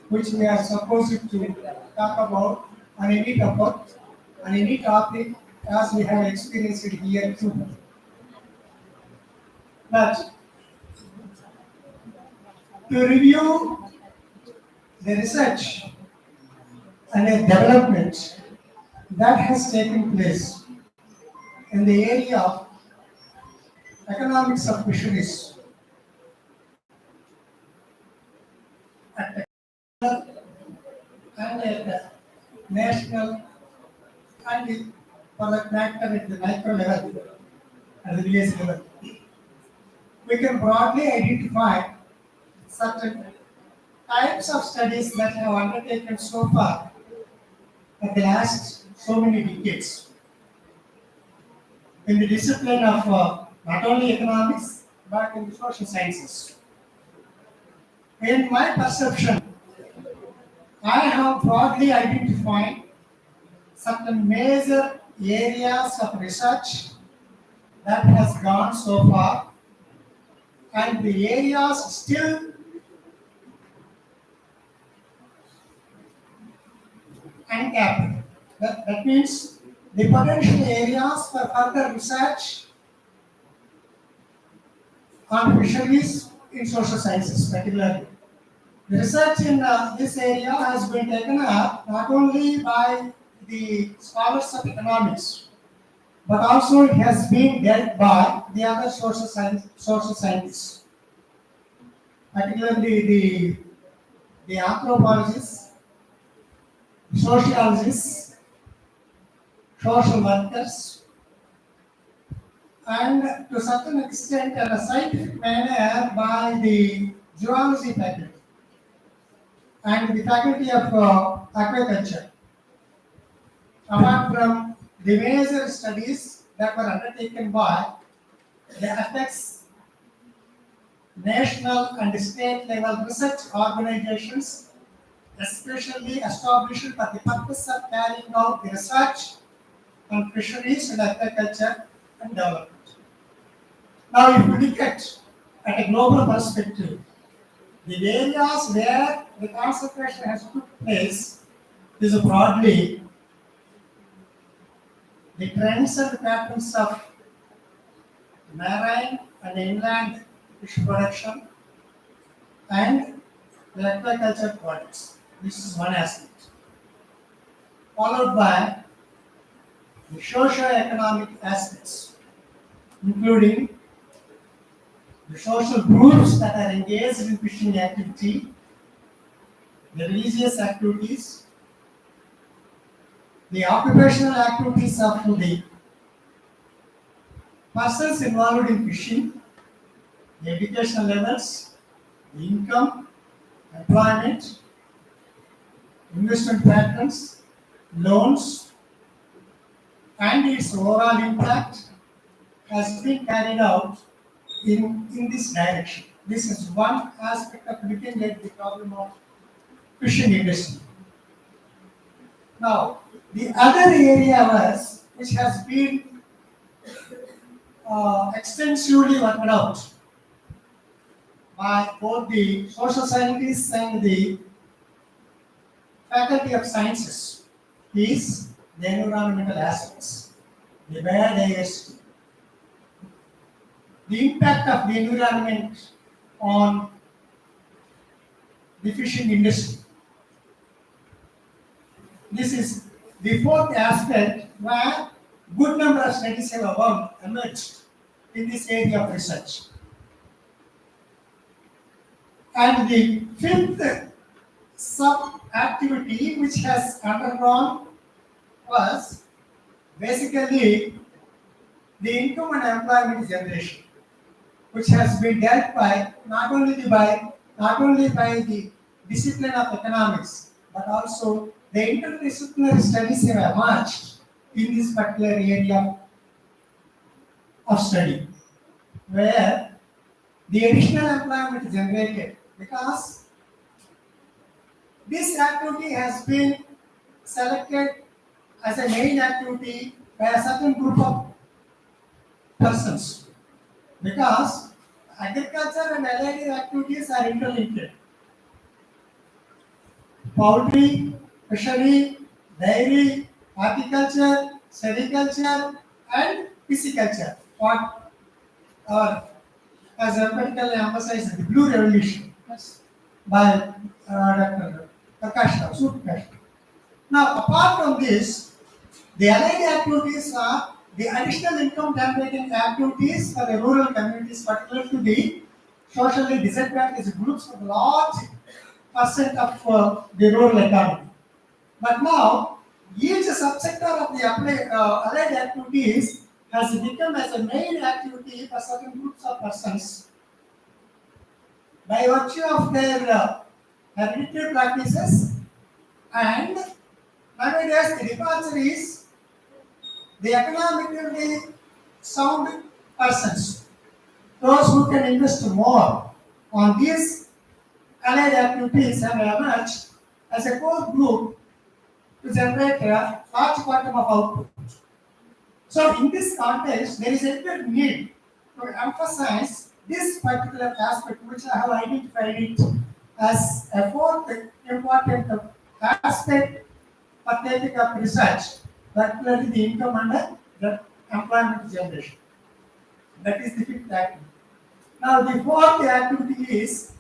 which we are supposed to talk about on any topic as we have experienced it here too. But to review the research and the development that has taken place in the area of economics of fisheries at the and at the national and for that matter at the micro level, at the village level. We can broadly identify certain types of studies that have undertaken so far in the last so many decades. in the discipline of not only economics but in the social sciences. In my perception, I have broadly identified certain major areas of research that has gone so far, and the areas still untapped. That means the potential areas for further research on fisheries in social sciences particularly. The research in this area has been taken up not only by the scholars of economics, but also it has been dealt by the other social scientists, particularly the anthropologists, sociologists, social workers, and to a certain extent in a scientific manner by the zoology faculty and the faculty of aquaculture. Apart from the major studies that were undertaken by the apex national and state level research organizations, especially established for the purpose of carrying out the research on fisheries and aquaculture and development. Now, if you look at a global perspective, the areas where the concentration has took place is broadly the trends and patterns of marine and inland fish production and the aquaculture products. This is one aspect. Followed by the socio-economic aspects, including the social groups that are engaged in fishing activity, the religious activities, the occupational activities of the persons involved in fishing, the educational levels, the income, employment, investment patterns, loans, and its overall impact has been carried out in this direction. This is one aspect of looking at the problem of fishing industry. Now, the other area was, which has been extensively worked out by both the social scientists and the faculty of sciences, is the environmental aspects, the biodiversity, the impact of the environment on the fishing industry. This is the fourth aspect where good number of studies have emerged in this area of research. And the fifth sub-activity which has undergone was basically the income and employment generation, which has been dealt by not only by the discipline of economics, but also the interdisciplinary studies have emerged in this particular area of study, where the additional employment is generated because this activity has been selected as a main activity by a certain group of persons, because agriculture and allied activities are interlinked. Poultry, fishery, dairy, horticulture, sericulture, and pisciculture. What as emphatically emphasized the Blue Revolution by Dr. Prakash Rao, Prakash. Now, apart from this, the allied activities are the additional income generating activities for the rural communities, particularly to the socially disadvantaged groups of large percent of the rural economy. But now, each subsector of the allied activities has become as a main activity for certain groups of persons by virtue of their hereditary practices, and nowadays the departure is the economically sound persons, those who can invest more on these allied activities have emerged as a core group to generate a large quantum of output. So in this context, there is a great need to emphasize this particular aspect, which I have identified it as a fourth important aspect for taking up research, particularly the income and the employment generation. That is the fifth activity. Now the fourth activity is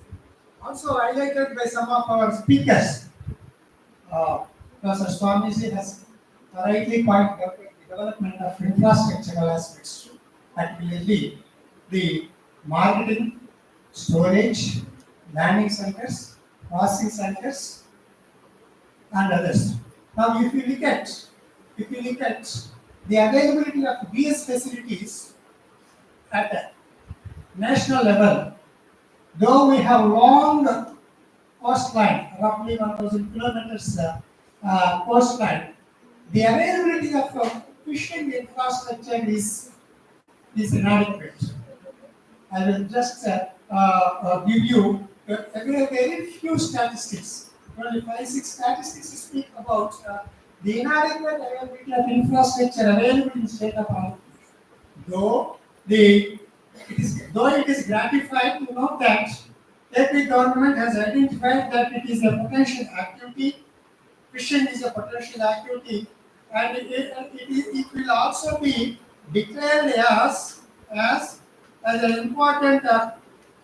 also highlighted by some of our speakers. Professor Swamiji has rightly pointed out the development of infrastructural aspects, particularly the marketing, storage, landing centers, processing centers, and others. Now, if you look at the availability of these facilities at a national level, though we have long coastline, roughly 1,000 kilometers coastline, the availability of fishing infrastructure is inadequate. I will just give you very few statistics. Only 5-6 statistics speak about the inadequate availability of infrastructure available in the state of Andhra Pradesh. Though it is gratifying to know that AP government has identified that it is a potential activity, fishing is a potential activity, and it will also be declared as an important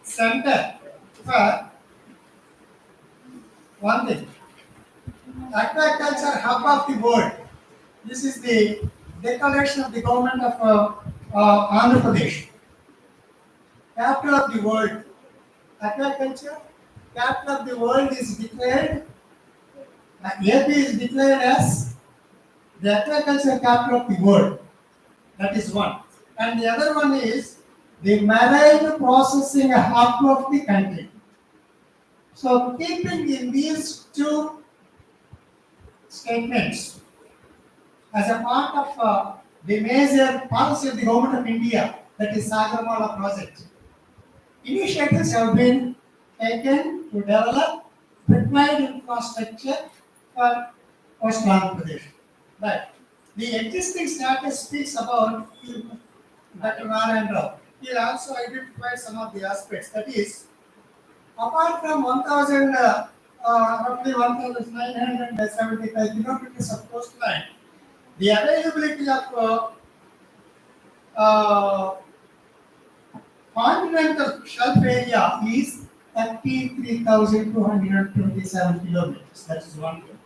center for one thing, aquaculture hub of the world. This is the declaration of the government of Andhra Pradesh. Capital of the world, aquaculture, capital of the world is declared. AP is declared as the aquaculture capital of the world. That is one. And the other one is the marine processing hub of the country. So keeping in these two statements as a part of the major policy of the government of India, that is Sagarmala project, initiatives have been taken to develop required infrastructure for coastal Andhra Pradesh. But the existing status speaks about Dr. Narayan Rao. He also identified some of the aspects. That is, apart from roughly 1,975 kilometers of coastline, the availability of continental shelf area is 33,227 kilometers. That is one thing.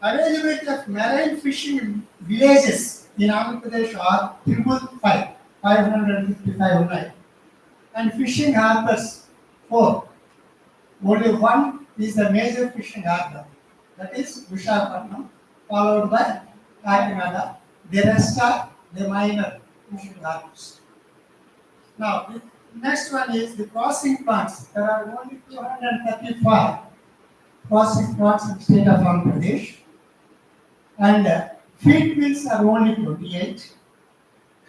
Availability of marine fishing villages in Andhra Pradesh are 555 online. And fishing harbors, 4. Only one is the major fishing harbor, that is Vishakhapatnam, followed by Kakinada. The rest are the minor fishing harbors. Now, the next one is the processing plants. There are only 235 processing plants in the state of Andhra Pradesh. And feed mills are only 28.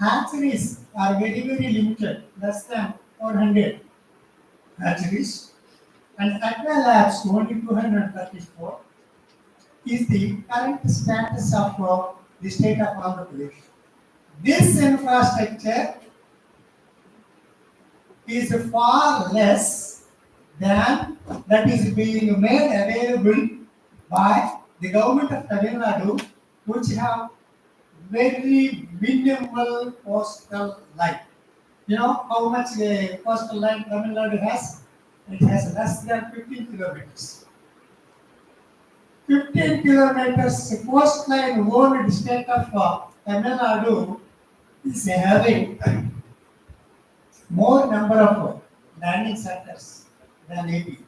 Hatcheries are very, very limited, less than 400 hatcheries. And aqua labs, only 234, is the current status of the state of Andhra Pradesh. This infrastructure is far less than that is being made available by the government of Tamil Nadu, which have very minimal coastal line. You know how much coastal line Tamil Nadu has? It has less than 15 kilometers. 15 kilometers coastline owned state of Tamil Nadu is having more number of landing centers than AP,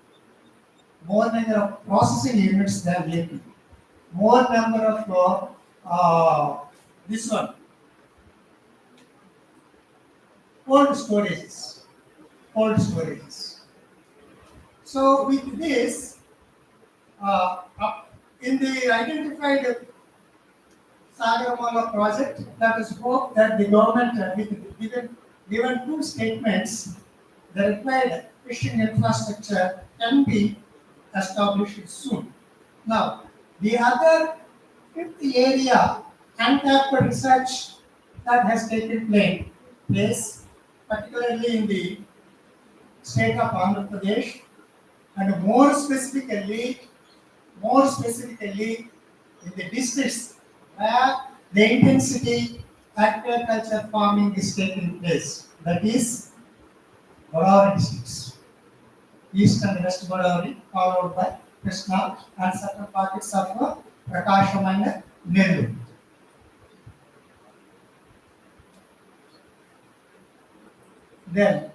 more number of processing units than AP, more number of this one, cold storages. So with this, in the identified Sagarmala project, that is hope that the government given two statements, the required fishing infrastructure can be established soon. Now, the other fifth area, untapped research that has taken place, particularly in the state of Andhra Pradesh, and more specifically in the districts where the intensity agriculture farming is taking place. That is Godavari districts, East and West Godavari, followed by Krishna and certain pockets of Prakasham and Nellore. Then,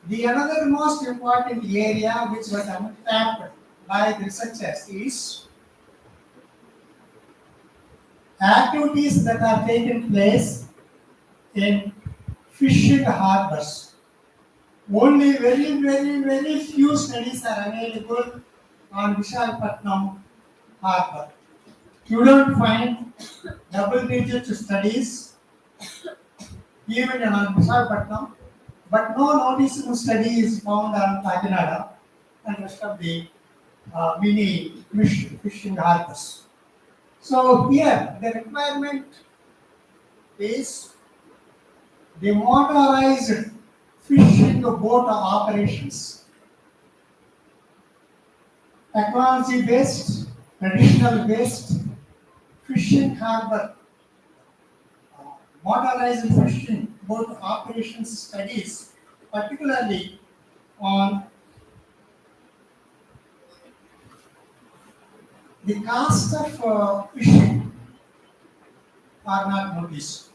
the another most important area which was untapped by the researchers is activities that are taking place in fishing harbors. Only very few studies are available on Vishakhapatnam harbor. You don't find double-digit studies even on Vishakhapatnam, but no noticeable study is found on Kakinada and rest of the mini fishing harbors. So here the requirement is the motorized fishing boat operations, technology based, traditional based fishing harbor, motorized fishing boat operations studies, particularly on the cost of fishing are not noticed.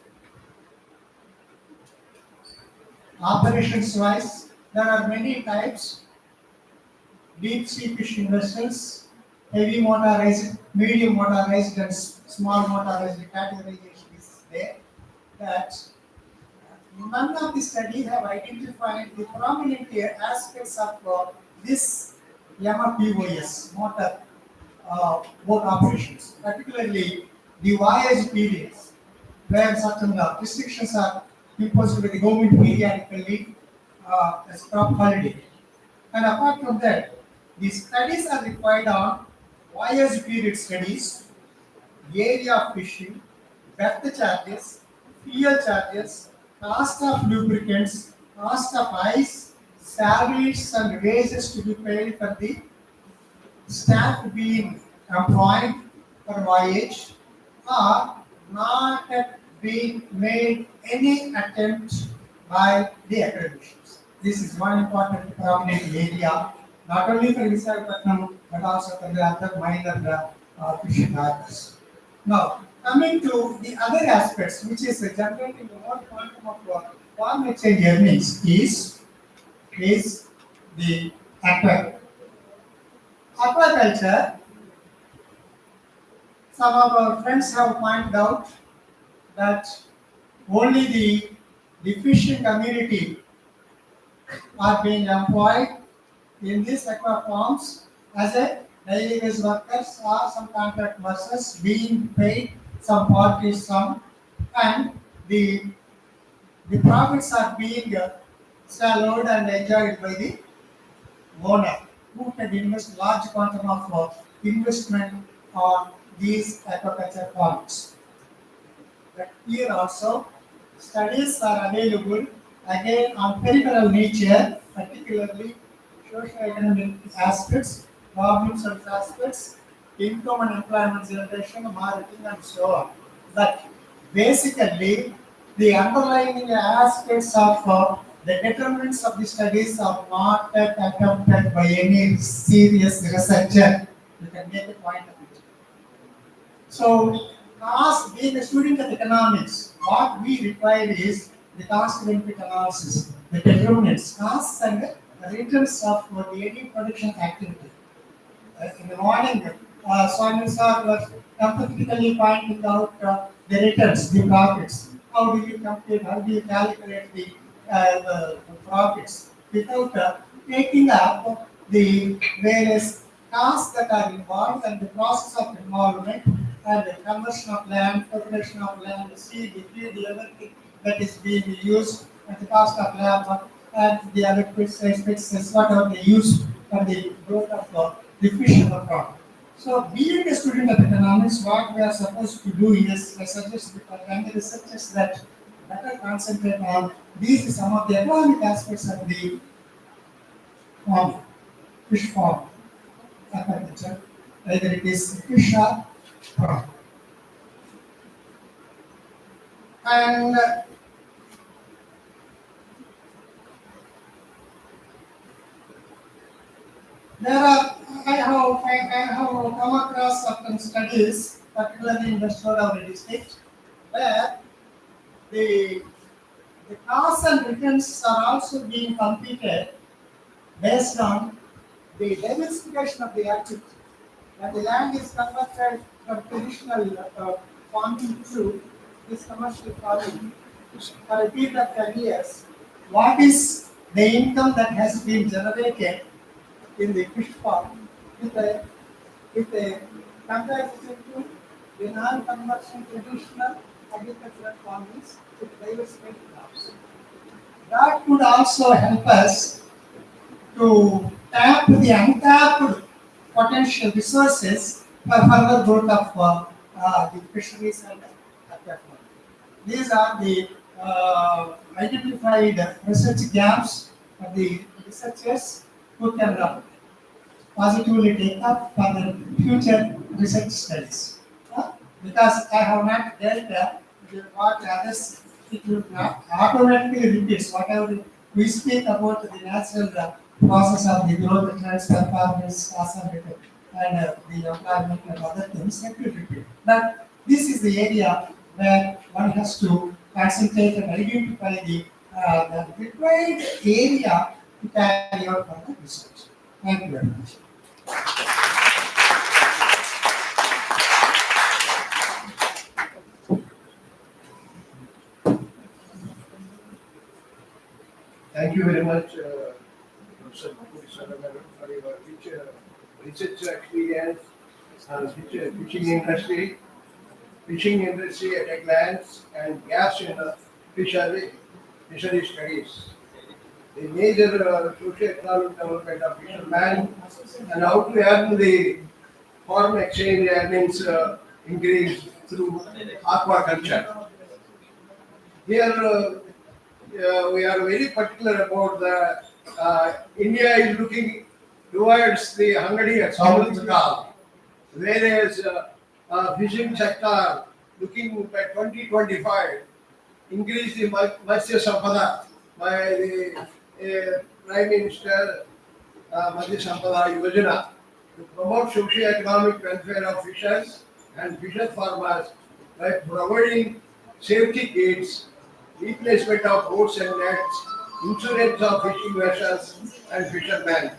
Operations wise, there are many types: deep sea fishing vessels, heavy motorized, medium motorized, and small motorized categorization is there. That none of the studies have identified the prominent aspects of this MPOS, motor boat operations, particularly the voyage periods, where certain restrictions are imposed by the government periodically as crop holiday. And apart from that, the studies are required on voyage period studies, area of fishing, berth charges, fuel charges, cost of lubricants, cost of ice, salaries and wages to be paid for the staff being employed for voyage, are not yet being made any attempt by the academicians. This is one important prominent area, not only for Visakhapatnam but also for the other minor fishing harbors. Now, coming to the other aspects, which is generating more quantum of climate change earnings, is the aquaculture. Some of our friends have pointed out that only the fishing community are being employed in these aqua farms as a daily wage workers or some contract workers being paid some parties some, and the profits are being swallowed and enjoyed by the owner who can invest large quantum of investment on these aquaculture farms. But here also, studies are available again on peripheral nature, particularly socio-economic aspects, government aspects, income and employment generation, marketing, and so on. But basically, the underlying aspects of the determinants of the studies are not attempted by any serious researcher. You can make a point of it. So, cost, being a student of economics, what we require is the cost benefit analysis, the determinants, costs and returns of any production activity. In the morning, Swami sir was empathetically pointing out the returns, the profits. How do you compute, how do you calculate the profits without taking up the various tasks that are involved and the process of involvement and the conversion of land, preparation of land, seed, feed, everything that is being used at the cost of labor and the other expenses, whatever they use for the growth of the fish and the prawn. So, being a student of economics, what we are supposed to do is, I suggest the researchers that better concentrate on these some of the economic aspects of the farm, fish farm, aquaculture, either it is fish or prawn. And there are, I have come across certain studies, particularly in the Godavari district, where the, the costs and returns are also being computed based on the diversification of the activity. When the land is converted from traditional farming to this commercial farming for a period of 10 years, what is the income that has been generated in the fish farm with a comparison to the non-conversion traditional agricultural farmings with diversified crops. That could also help us to tap the untapped potential resources for further growth of the fisheries and aquaculture. These are the identified research gaps of the researchers who can positively take up for the future research studies. Because I have not dealt with what others, it will not automatically repeats whatever we speak about the natural process of the growth, transfer, performance, conservation, and the employment and other things that will repeat. But this is the area where one has to concentrate and identify the required area to carry out further research. Thank you very much. Thank you very much, Professor Mukul Saravanan, for your rich research experience on fishing industry at a glance, and gaps in fishery studies. The major socio-economic development of fishermen and how to earn the foreign exchange earnings increase through aquaculture. Here we are very particular about the India is looking towards the Hungary and South Africa, whereas fishing sector looking by 2025 increase the Matsya Sampada by the Prime Minister Matsya Sampada Yojana to promote socio-economic welfare of fishers and fisher farmers by providing safety kits, replacement of boats and nets, insurance of fishing vessels and fishermen.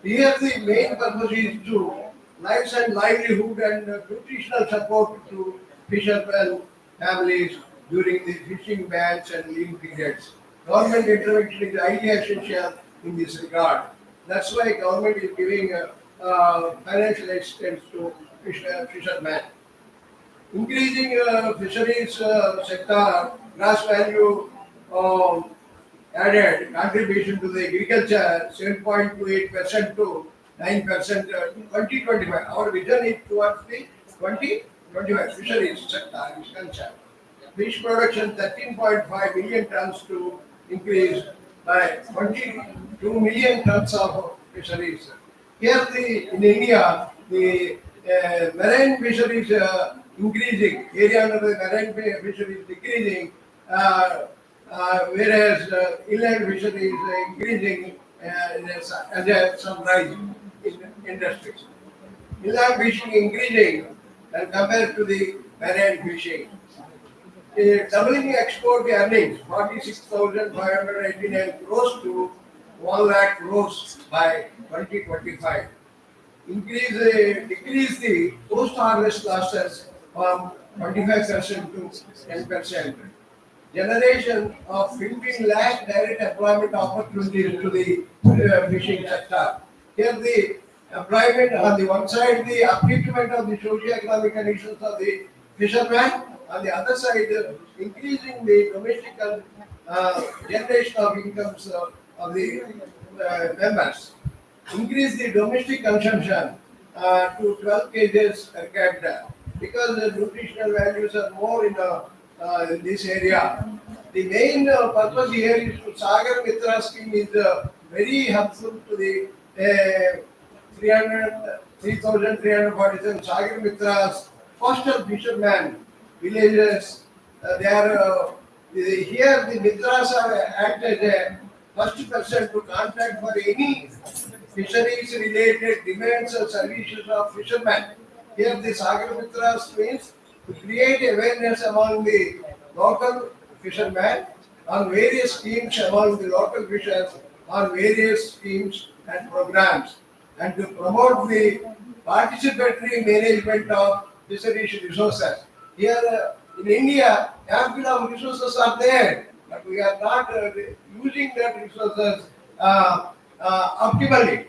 Here the main purpose is to lives and livelihood and nutritional support to fishermen families during the fishing bans and lean periods. Government intervention is highly essential in this regard. That's why government is giving financial assistance to fishermen. Increasing fisheries sector gross value added contribution to the agriculture 7.28% to 9% 2025. Our vision is towards the 2025 fisheries sector is concerned. Fish production 13.5 million tons to increase by 22 million tons of fisheries. Here in India, the marine fisheries increasing, area under the marine fisheries decreasing, whereas inland fisheries increasing as some rise in industries. Inland fishing increasing and compared to the marine fishing. Doubling export earnings 46,589 crores to 1 lakh crores by 2025. Decrease the post-harvest losses from 25% to 10%. Generation of 15 lakh direct employment opportunities to the fishing sector. Here the employment on the one side, the upliftment of the socio-economic conditions of the fishermen, on the other side, increasing the domestic generation of incomes of the members. Increase the domestic consumption to 12 kgs per capita because the nutritional values are more in this area. The main purpose here is to Sagar Mitra scheme is very helpful to the 3,347 Sagar Mitras, coastal fishermen, villages. They are here. The Mitras are act as a first person to contact for any fisheries related demands or services of fishermen. Here, the Sagar Mitras means to create awareness among the local fishermen on various schemes among the local fishers on various schemes and programs and to promote the participatory management of fisheries resources. Here in India, ample of resources are there, but we are not using that resources optimally.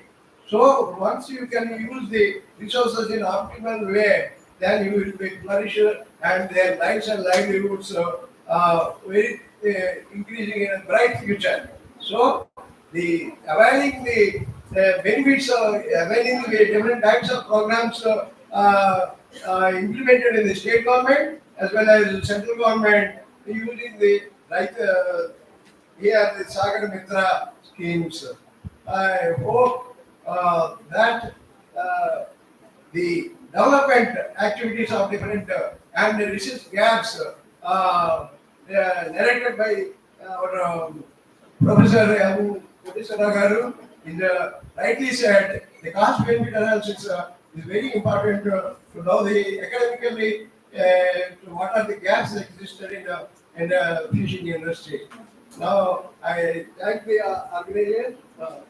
So once you can use the resources in optimal way, then you will be flourish and their lives and livelihoods very increasing in a bright future. So the availing the benefits of availing the different types of programs implemented in the state government as well as the central government using the like here the Sagar Mitra schemes. I hope that the development activities of different and the research gaps narrated by our Professor Kodisara Garu is rightly said the cost benefit analysis is very important to know the academically what are the gaps that existed in the fishing industry. Now I thank the organization. Now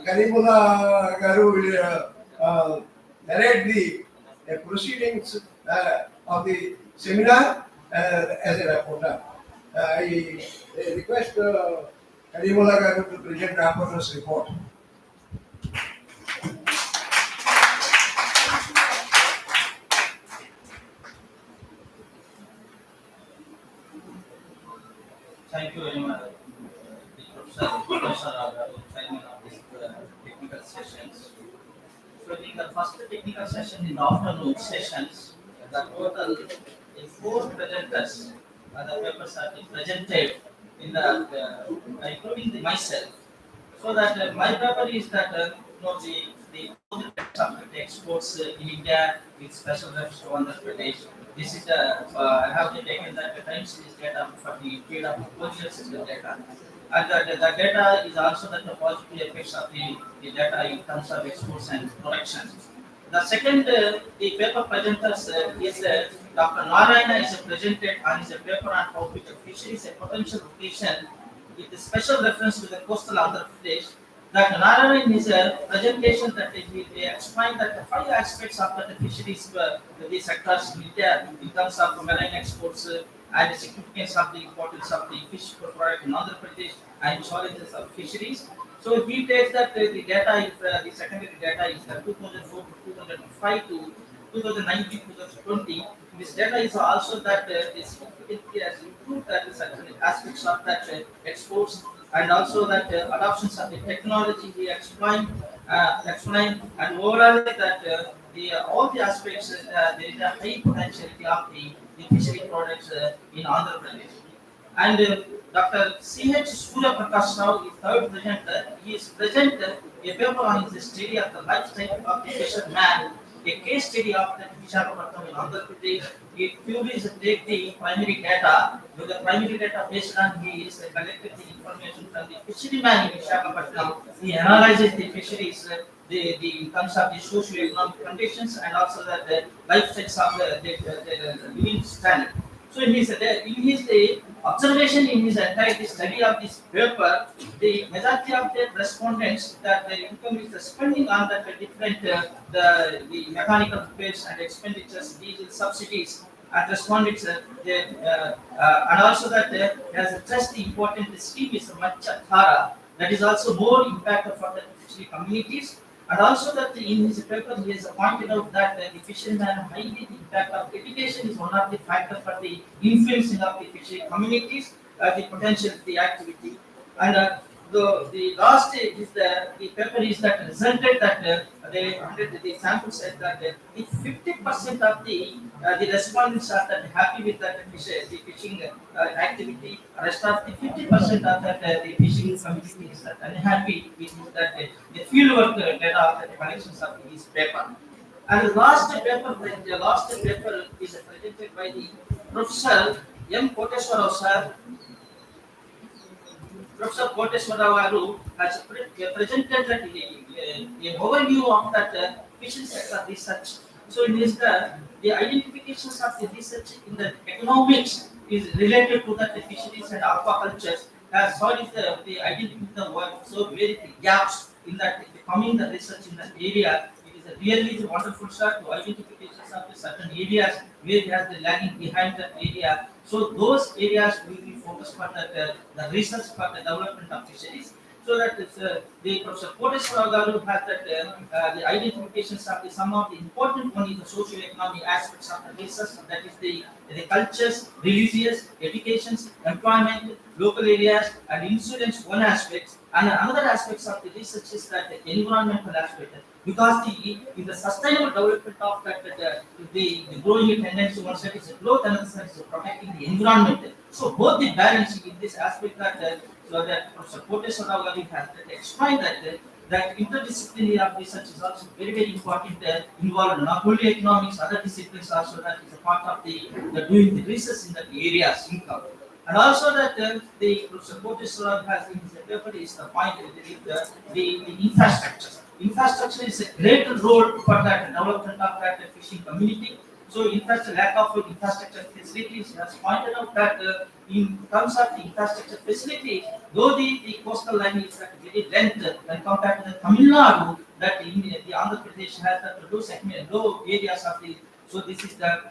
Karimullah Garu will narrate the proceedings of the seminar as a reporter. I request Karimullah Garu to present the reporter's report. Thank you very much, Professor chairman of this technical sessions. So in the first technical session in the afternoon sessions, the total in 4 presenters, the papers are presented in including myself. So that my paper is that the exports in India with special reference to Andhra Pradesh. This is the I have taken that time series data for the period of proposal system data. And the data is also that the positive effects of the data in terms of exports and production. The second, the paper presenters is Dr. Narayana is presented on his paper on how fisheries a potential vocation with a special reference to the coastal Andhra Pradesh. Dr. Narayana in his presentation that he explained that the 5 aspects of the fisheries the sectors in India in terms of marine exports and the significance of the importance of the fish product in Andhra Pradesh and challenges of fisheries. So he takes that the data is the secondary data is 2004 to 2005 to 2019 to 2020. This data is also that the significantly has improved that certain aspects of that exports and also that adoptions of the technology he explained, and overall that all the aspects there is a high potentiality of the fishery products in Andhra Pradesh. And Dr. C.H. Surya Prakash Rao is third presenter. He is present a paper on his study of the lifestyle of the fisherman, a case study of the Visakhapatnam in Andhra Pradesh. He purely take the primary data. With the primary data based on he is collected the information from the fisherman in Visakhapatnam. He analyzes the fisheries, the in terms of the socio-economic conditions and also the lifestyles of the living standard. So in his observation in his entire study of this paper, the majority of the respondents that their income is spending on the different the mechanical repairs and expenditures, diesel subsidies, and respondents and also that has stressed the important scheme is Macha Thara that is also more impact for the fishery communities. And also that in his paper he has pointed out that the fishermen highly the impact of education is one of the factors for the influencing of the fishery communities, the potential, the activity. And the last is the paper is that resulted that the sample said that the 50% of the respondents are that happy with that the fishing activity. Rest of the 50% of that the fishing community is that unhappy with that the field work data of the collections of this paper. And the last paper is presented by the Professor M. Koteswara sir. Professor Koteswara has presented that a overview of that fisheries sector research. So in this the identifications of the research in the economics is related to the fisheries and aquaculture. So is the identifying the work so very gaps in that coming the research in that area. It is a really wonderful start to identifications of the certain areas where it has the lagging behind that area. So those areas will be focused for the research for the development of fisheries. So that the Professor Koteswara Garu has that the identifications of some of the important one is the socio-economic aspects of the research. That is the cultures, religious, educations, employment, local areas, and insurance. One aspect, and another aspects of the research is that the environmental aspect. Because in the sustainable development of that the growing tendency, one side is growth, another side is protecting the environment. So both the balancing in this aspect so that Professor Koteswara has explained that interdisciplinary of research is also very important involved not only economics, other disciplines also that is a part of the doing the research in that areas income. And also that the Professor Koteswara has in his paper is the point the infrastructure. Infrastructure is a great role for that development of that fishing community. So, lack of infrastructure facilities has pointed out that in terms of the infrastructure facilities, though the coastal line is at very length when compared to the Tamil Nadu, that in the Andhra Pradesh has that low areas of the. So this is the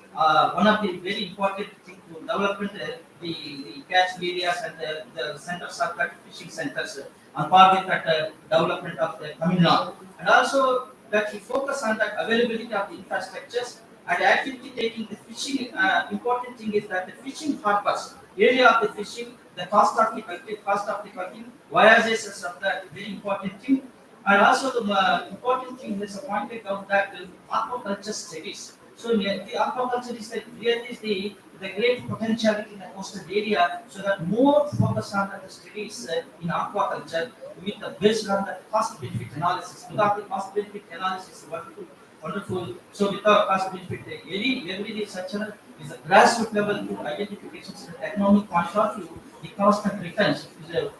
one of the very important thing to development the catch areas and the centers of that fishing centers on par with that development of the Tamil Nadu, and also that we focus on that availability of the infrastructures and activity taking the fishing. Important thing is that the fishing harbors, area of the fishing, the cost of the culture, voyages is of that very important thing. And also the important thing is pointed out that aquaculture studies. So the aquaculture is the great potentiality in the coastal area, so that more focus on the studies in aquaculture with the based on the cost benefit analysis. Without the cost benefit analysis, wonderful. So without cost benefit, every researcher is a grassroots level to identifications and economic point of view. The cost and returns to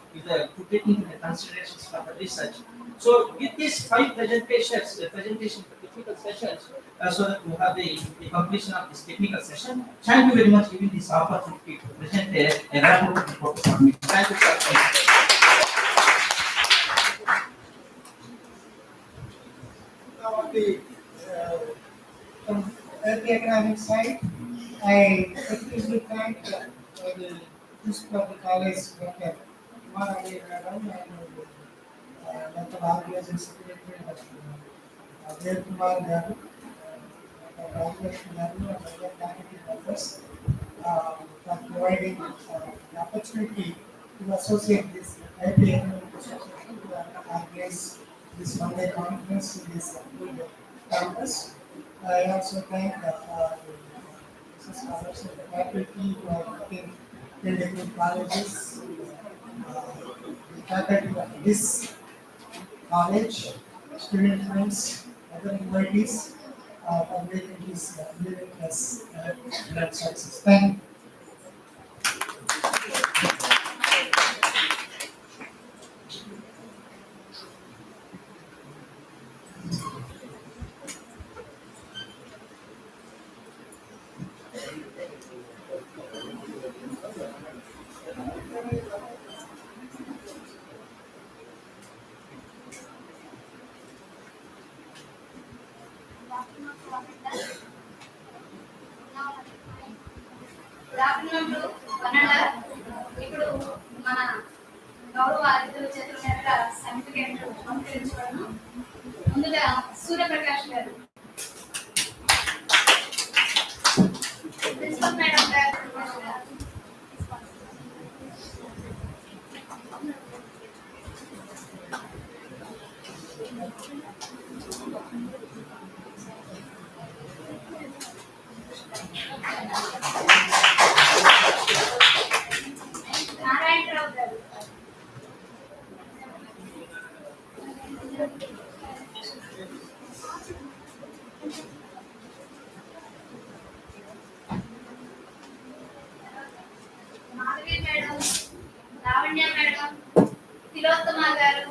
take into considerations for the research. So with these 5 presentations, technical sessions, so that we have the completion of this technical session. Thank you very much for giving this opportunity to present a report report for me. Thank you, sir. Now, on the from the economic side, I particularly thank the principal of the college, Dr. Kumar Ali Madam, and Dr. Organizing Secretary, Dr. Dev Kumar Garu, Dr. Rajlakshmi Garu, and other faculty members for providing the opportunity to associate this IP Economic Association to organize this one-day conference in this good campus. I also thank the scholars and the faculty who are working in different colleges, the faculty of this college, student friends, other invitees for making this event as great success. Thank you. Good afternoon to one and all. ఇప్పుడు మన గౌరవ అతిథుల చేతుల మీదుగా certificate అందించబడను. ముందుగా సూర్యప్రకాష్ గారు, principal madam గారు, నారాయణరావు గారు, మాధవి మేడం, లావణ్య మేడం, తిలోత్తమ గారు,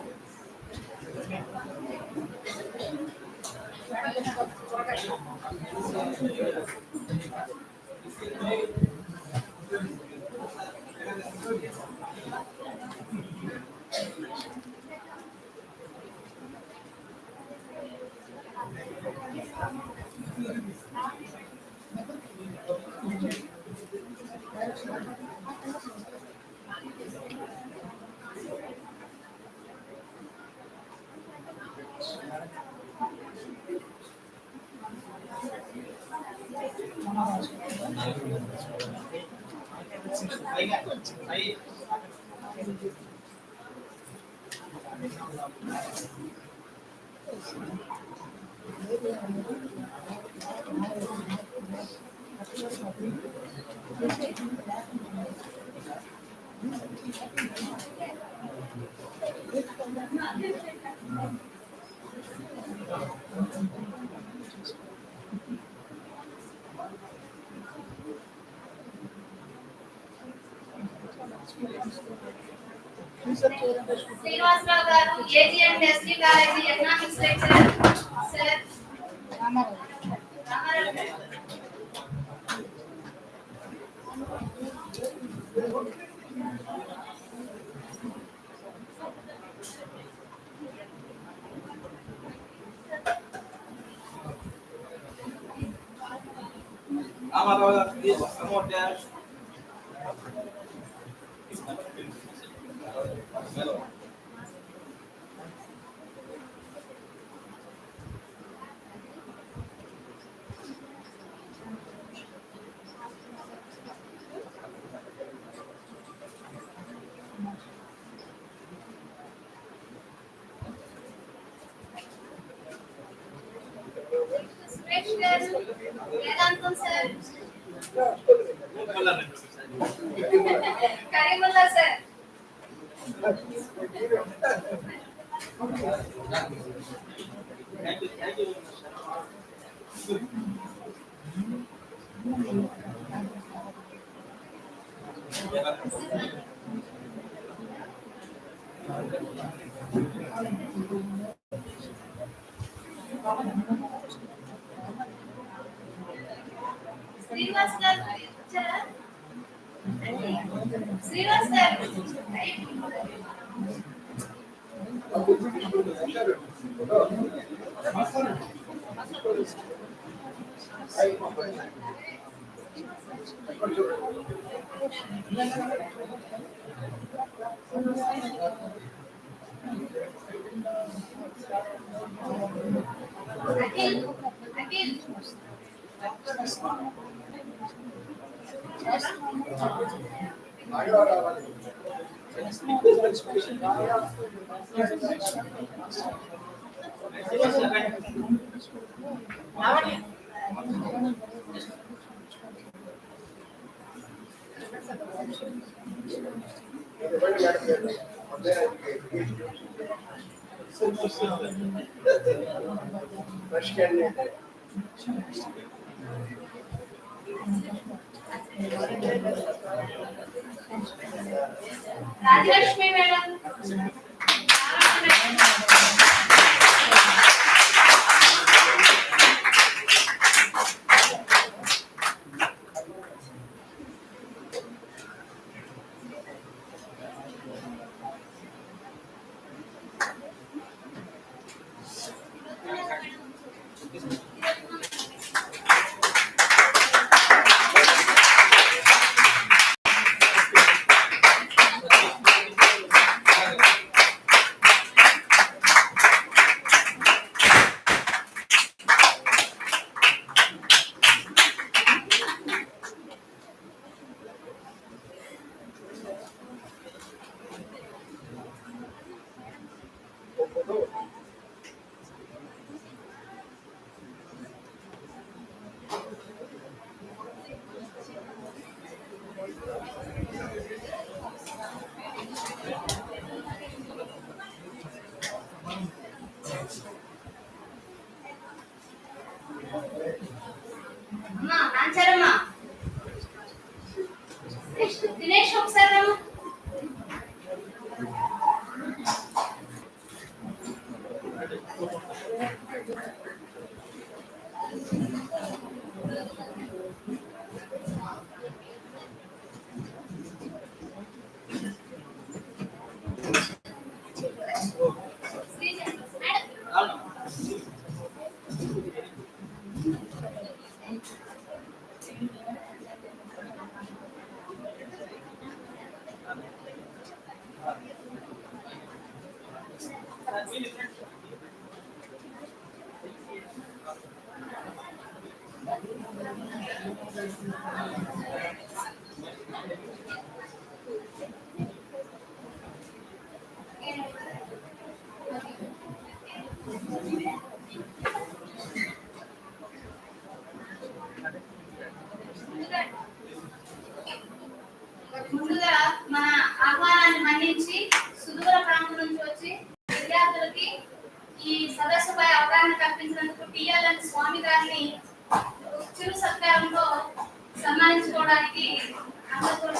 శ్రీనివాసరావు గారు, AG and ST college economics lecturer, sir Rama Rao గారు, please come out there. Suresh గారు, Vedantam sir, Karimulla sir, Thank you. Srinivas గారు వచ్చారా? శ్రీనివాస్ గారు, అఖిల్, అఖిల్, రాజలక్ష్మి మేడం, అమ్మా నాంచారమ్మా దినేష్ ఒకసారి రమ్మా. శ్రీజ మేడం ముందుగా మన ఆహ్వానాన్ని మన్నించి సుదూర ప్రాంతం నుంచి వచ్చి విద్యార్థులకి ఈ సదస్సుపై అవగాహన కల్పించినందుకు టిఎల్ఎన్ స్వామి గారిని చిరు సత్కారంతో సన్మానించుకోవడానికి అందరూ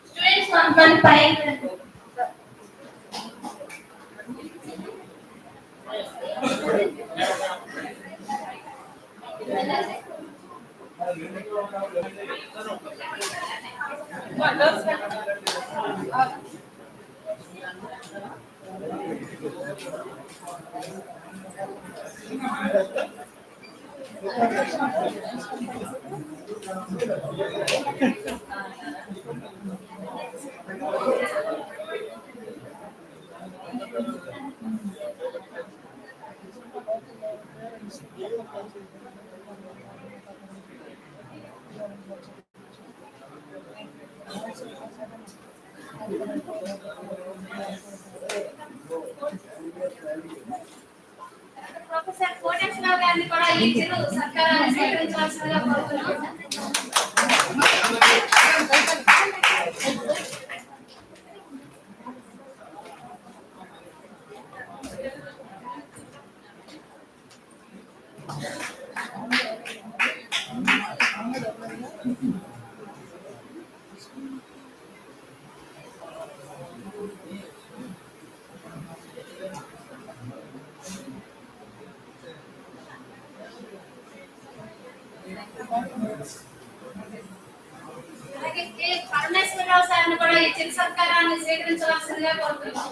స్టూడెంట్స్ కాన్ఫరెన్స్ పై ప్రొఫెసర్ కోటేశ్వరరావు గారిని కూడా ఈ చిరు సత్కారాన్ని స్వీకరించవలసిందిగా కోరుతున్నాం. అలాగే కె పరమేశ్వరరావు సార్ని కూడా ఈ చిరు సత్కారాన్ని స్వీకరించవలసిందిగా కోరుతున్నాం.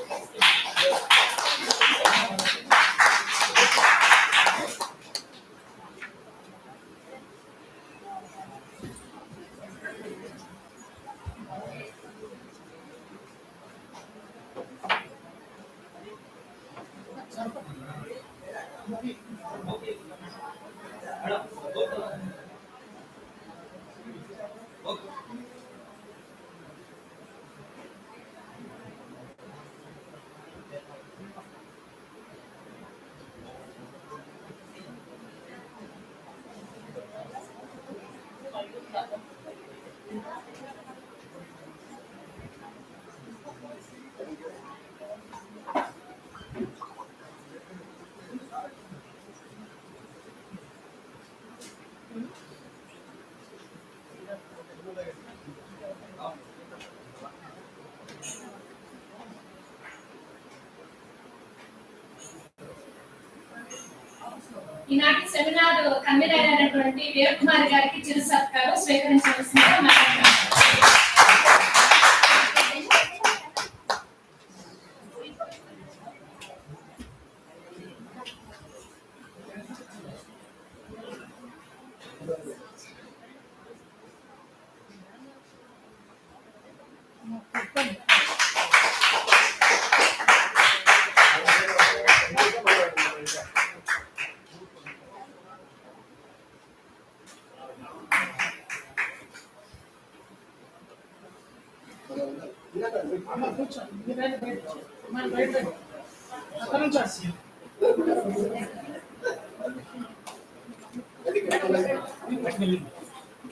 ఈనాటి సెమినార్ కన్వీనర్ అయినటువంటి వీరకుమారి గారికి చిరు సత్కారం స్వీకరించవలసిందిగా మాట్లాడుతున్నాను. అమ్మ కూర్చోండి, మీరు రండి బయట, మరి బయట రండి. అక్కడ నుంచి వచ్చి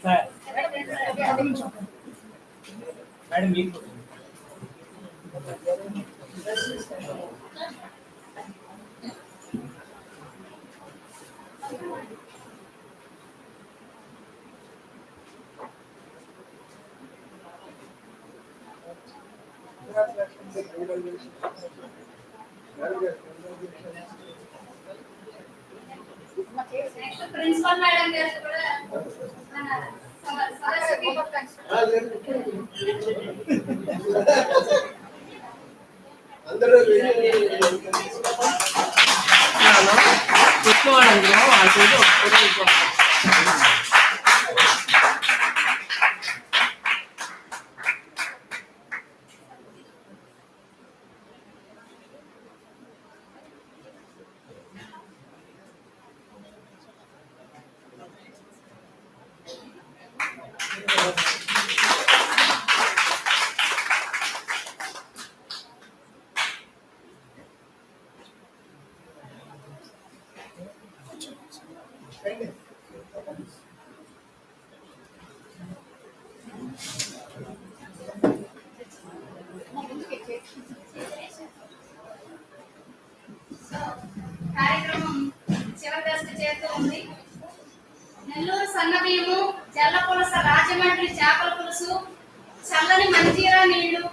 సార్ అక్కడ నుంచి మేడం మీకు నెక్స్ట్ ప్రిన్సిపల్ మేడం గారు కూడా మన సరస్వతి అందరూ కూర్చోవాలండి వాళ్ళు కార్యక్రమం చివరి దశకు చేరుతూ ఉంది. నెల్లూరు సన్నబియ్యము, జల్ల పులస, రాజమండ్రి చేపల పులుసు, చల్లని మంజీరా నీళ్లు,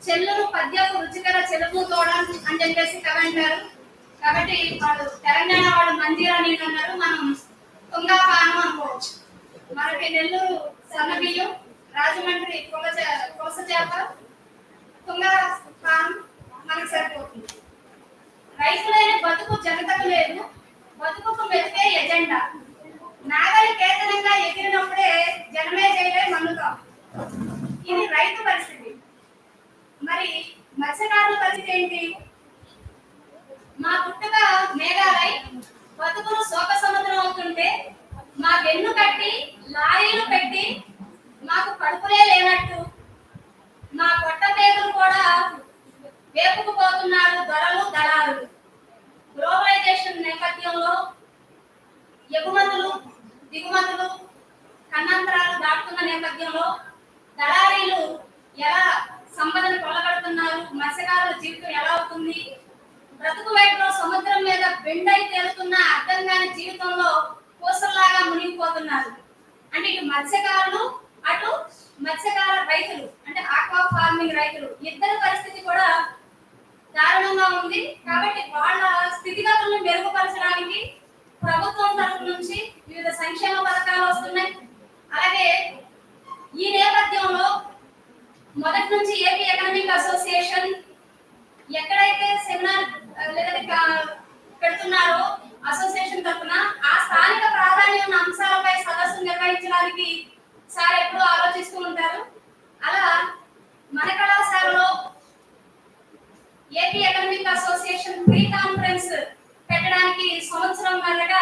చెల్లూరు పద్యపు రుచికర చెలుపు తోడ అని చెప్పేసి కవి అంటారు. కాబట్టి వాళ్ళు తెలంగాణ వాళ్ళు మంజీరా నీళ్ళు అన్నారు, మనం తుంగా పానం అనుకోవచ్చు. మనకి నెల్లూరు సన్నబియ్యం, రాజమండ్రి పులస చేప, తుంగా పానం మనకు సరిపోతుంది. రైతులైన బతుకు జగతకు లేదు, బతుకుకు మెతికే ఎజెండా. నాగలి కేతనంగా ఎగిరినప్పుడే జనమే చేయలే మన్నుతాం. ఇది రైతు పరిస్థితి. మరి మత్స్యకారుల పరిస్థితి ఏంటి? మా పుట్టుక మేఘాలై బతుకులు శోక సముద్రం అవుతుంటే మా వెన్ను కట్టి లారీలు పెట్టి మాకు కడుపులే లేనట్టు మా పొట్ట పేదలు కూడా వేపుకుపోతున్నారు దొరలు దళారులు. గ్లోబలైజేషన్ నేపథ్యంలో ఎగుమతులు దిగుమతులు కన్నాంతరాలు దాటుతున్న నేపథ్యంలో దళారీలు ఎలా సంపదను కొల్లగడుతున్నారు, మత్స్యకారుల జీవితం ఎలా అవుతుంది, బ్రతుకు వేటలో సముద్రం మీద బెండై తేలుతున్న అర్థం కాని జీవితంలో పూసల్లాగా మునిగిపోతున్నారు. అంటే ఇటు మత్స్యకారులు, అటు మత్స్యకార రైతులు అంటే ఆక్వా ఫార్మింగ్ రైతులు ఇద్దరి పరిస్థితి కూడా దారుణంగా ఉంది. కాబట్టి వాళ్ళ స్థితిగతులను మెరుగుపరచడానికి ప్రభుత్వం తరఫు నుంచి వివిధ సంక్షేమ పథకాలు వస్తున్నాయి. అలాగే ఈ నేపథ్యంలో మొదటి నుంచి ఏపీ ఎకనామిక్ అసోసియేషన్ ఎక్కడైతే సెమినార్ లేదా పెడుతున్నారో అసోసియేషన్ తరఫున ఆ స్థానిక ప్రాధాన్యమైన అంశాలపై సదస్సు నిర్వహించడానికి సార్ ఎప్పుడూ ఆలోచిస్తూ ఉంటారు. అలా మన కళాశాలలో AP economic association pre conference పెట్టడానికి సంవత్సరం వరగా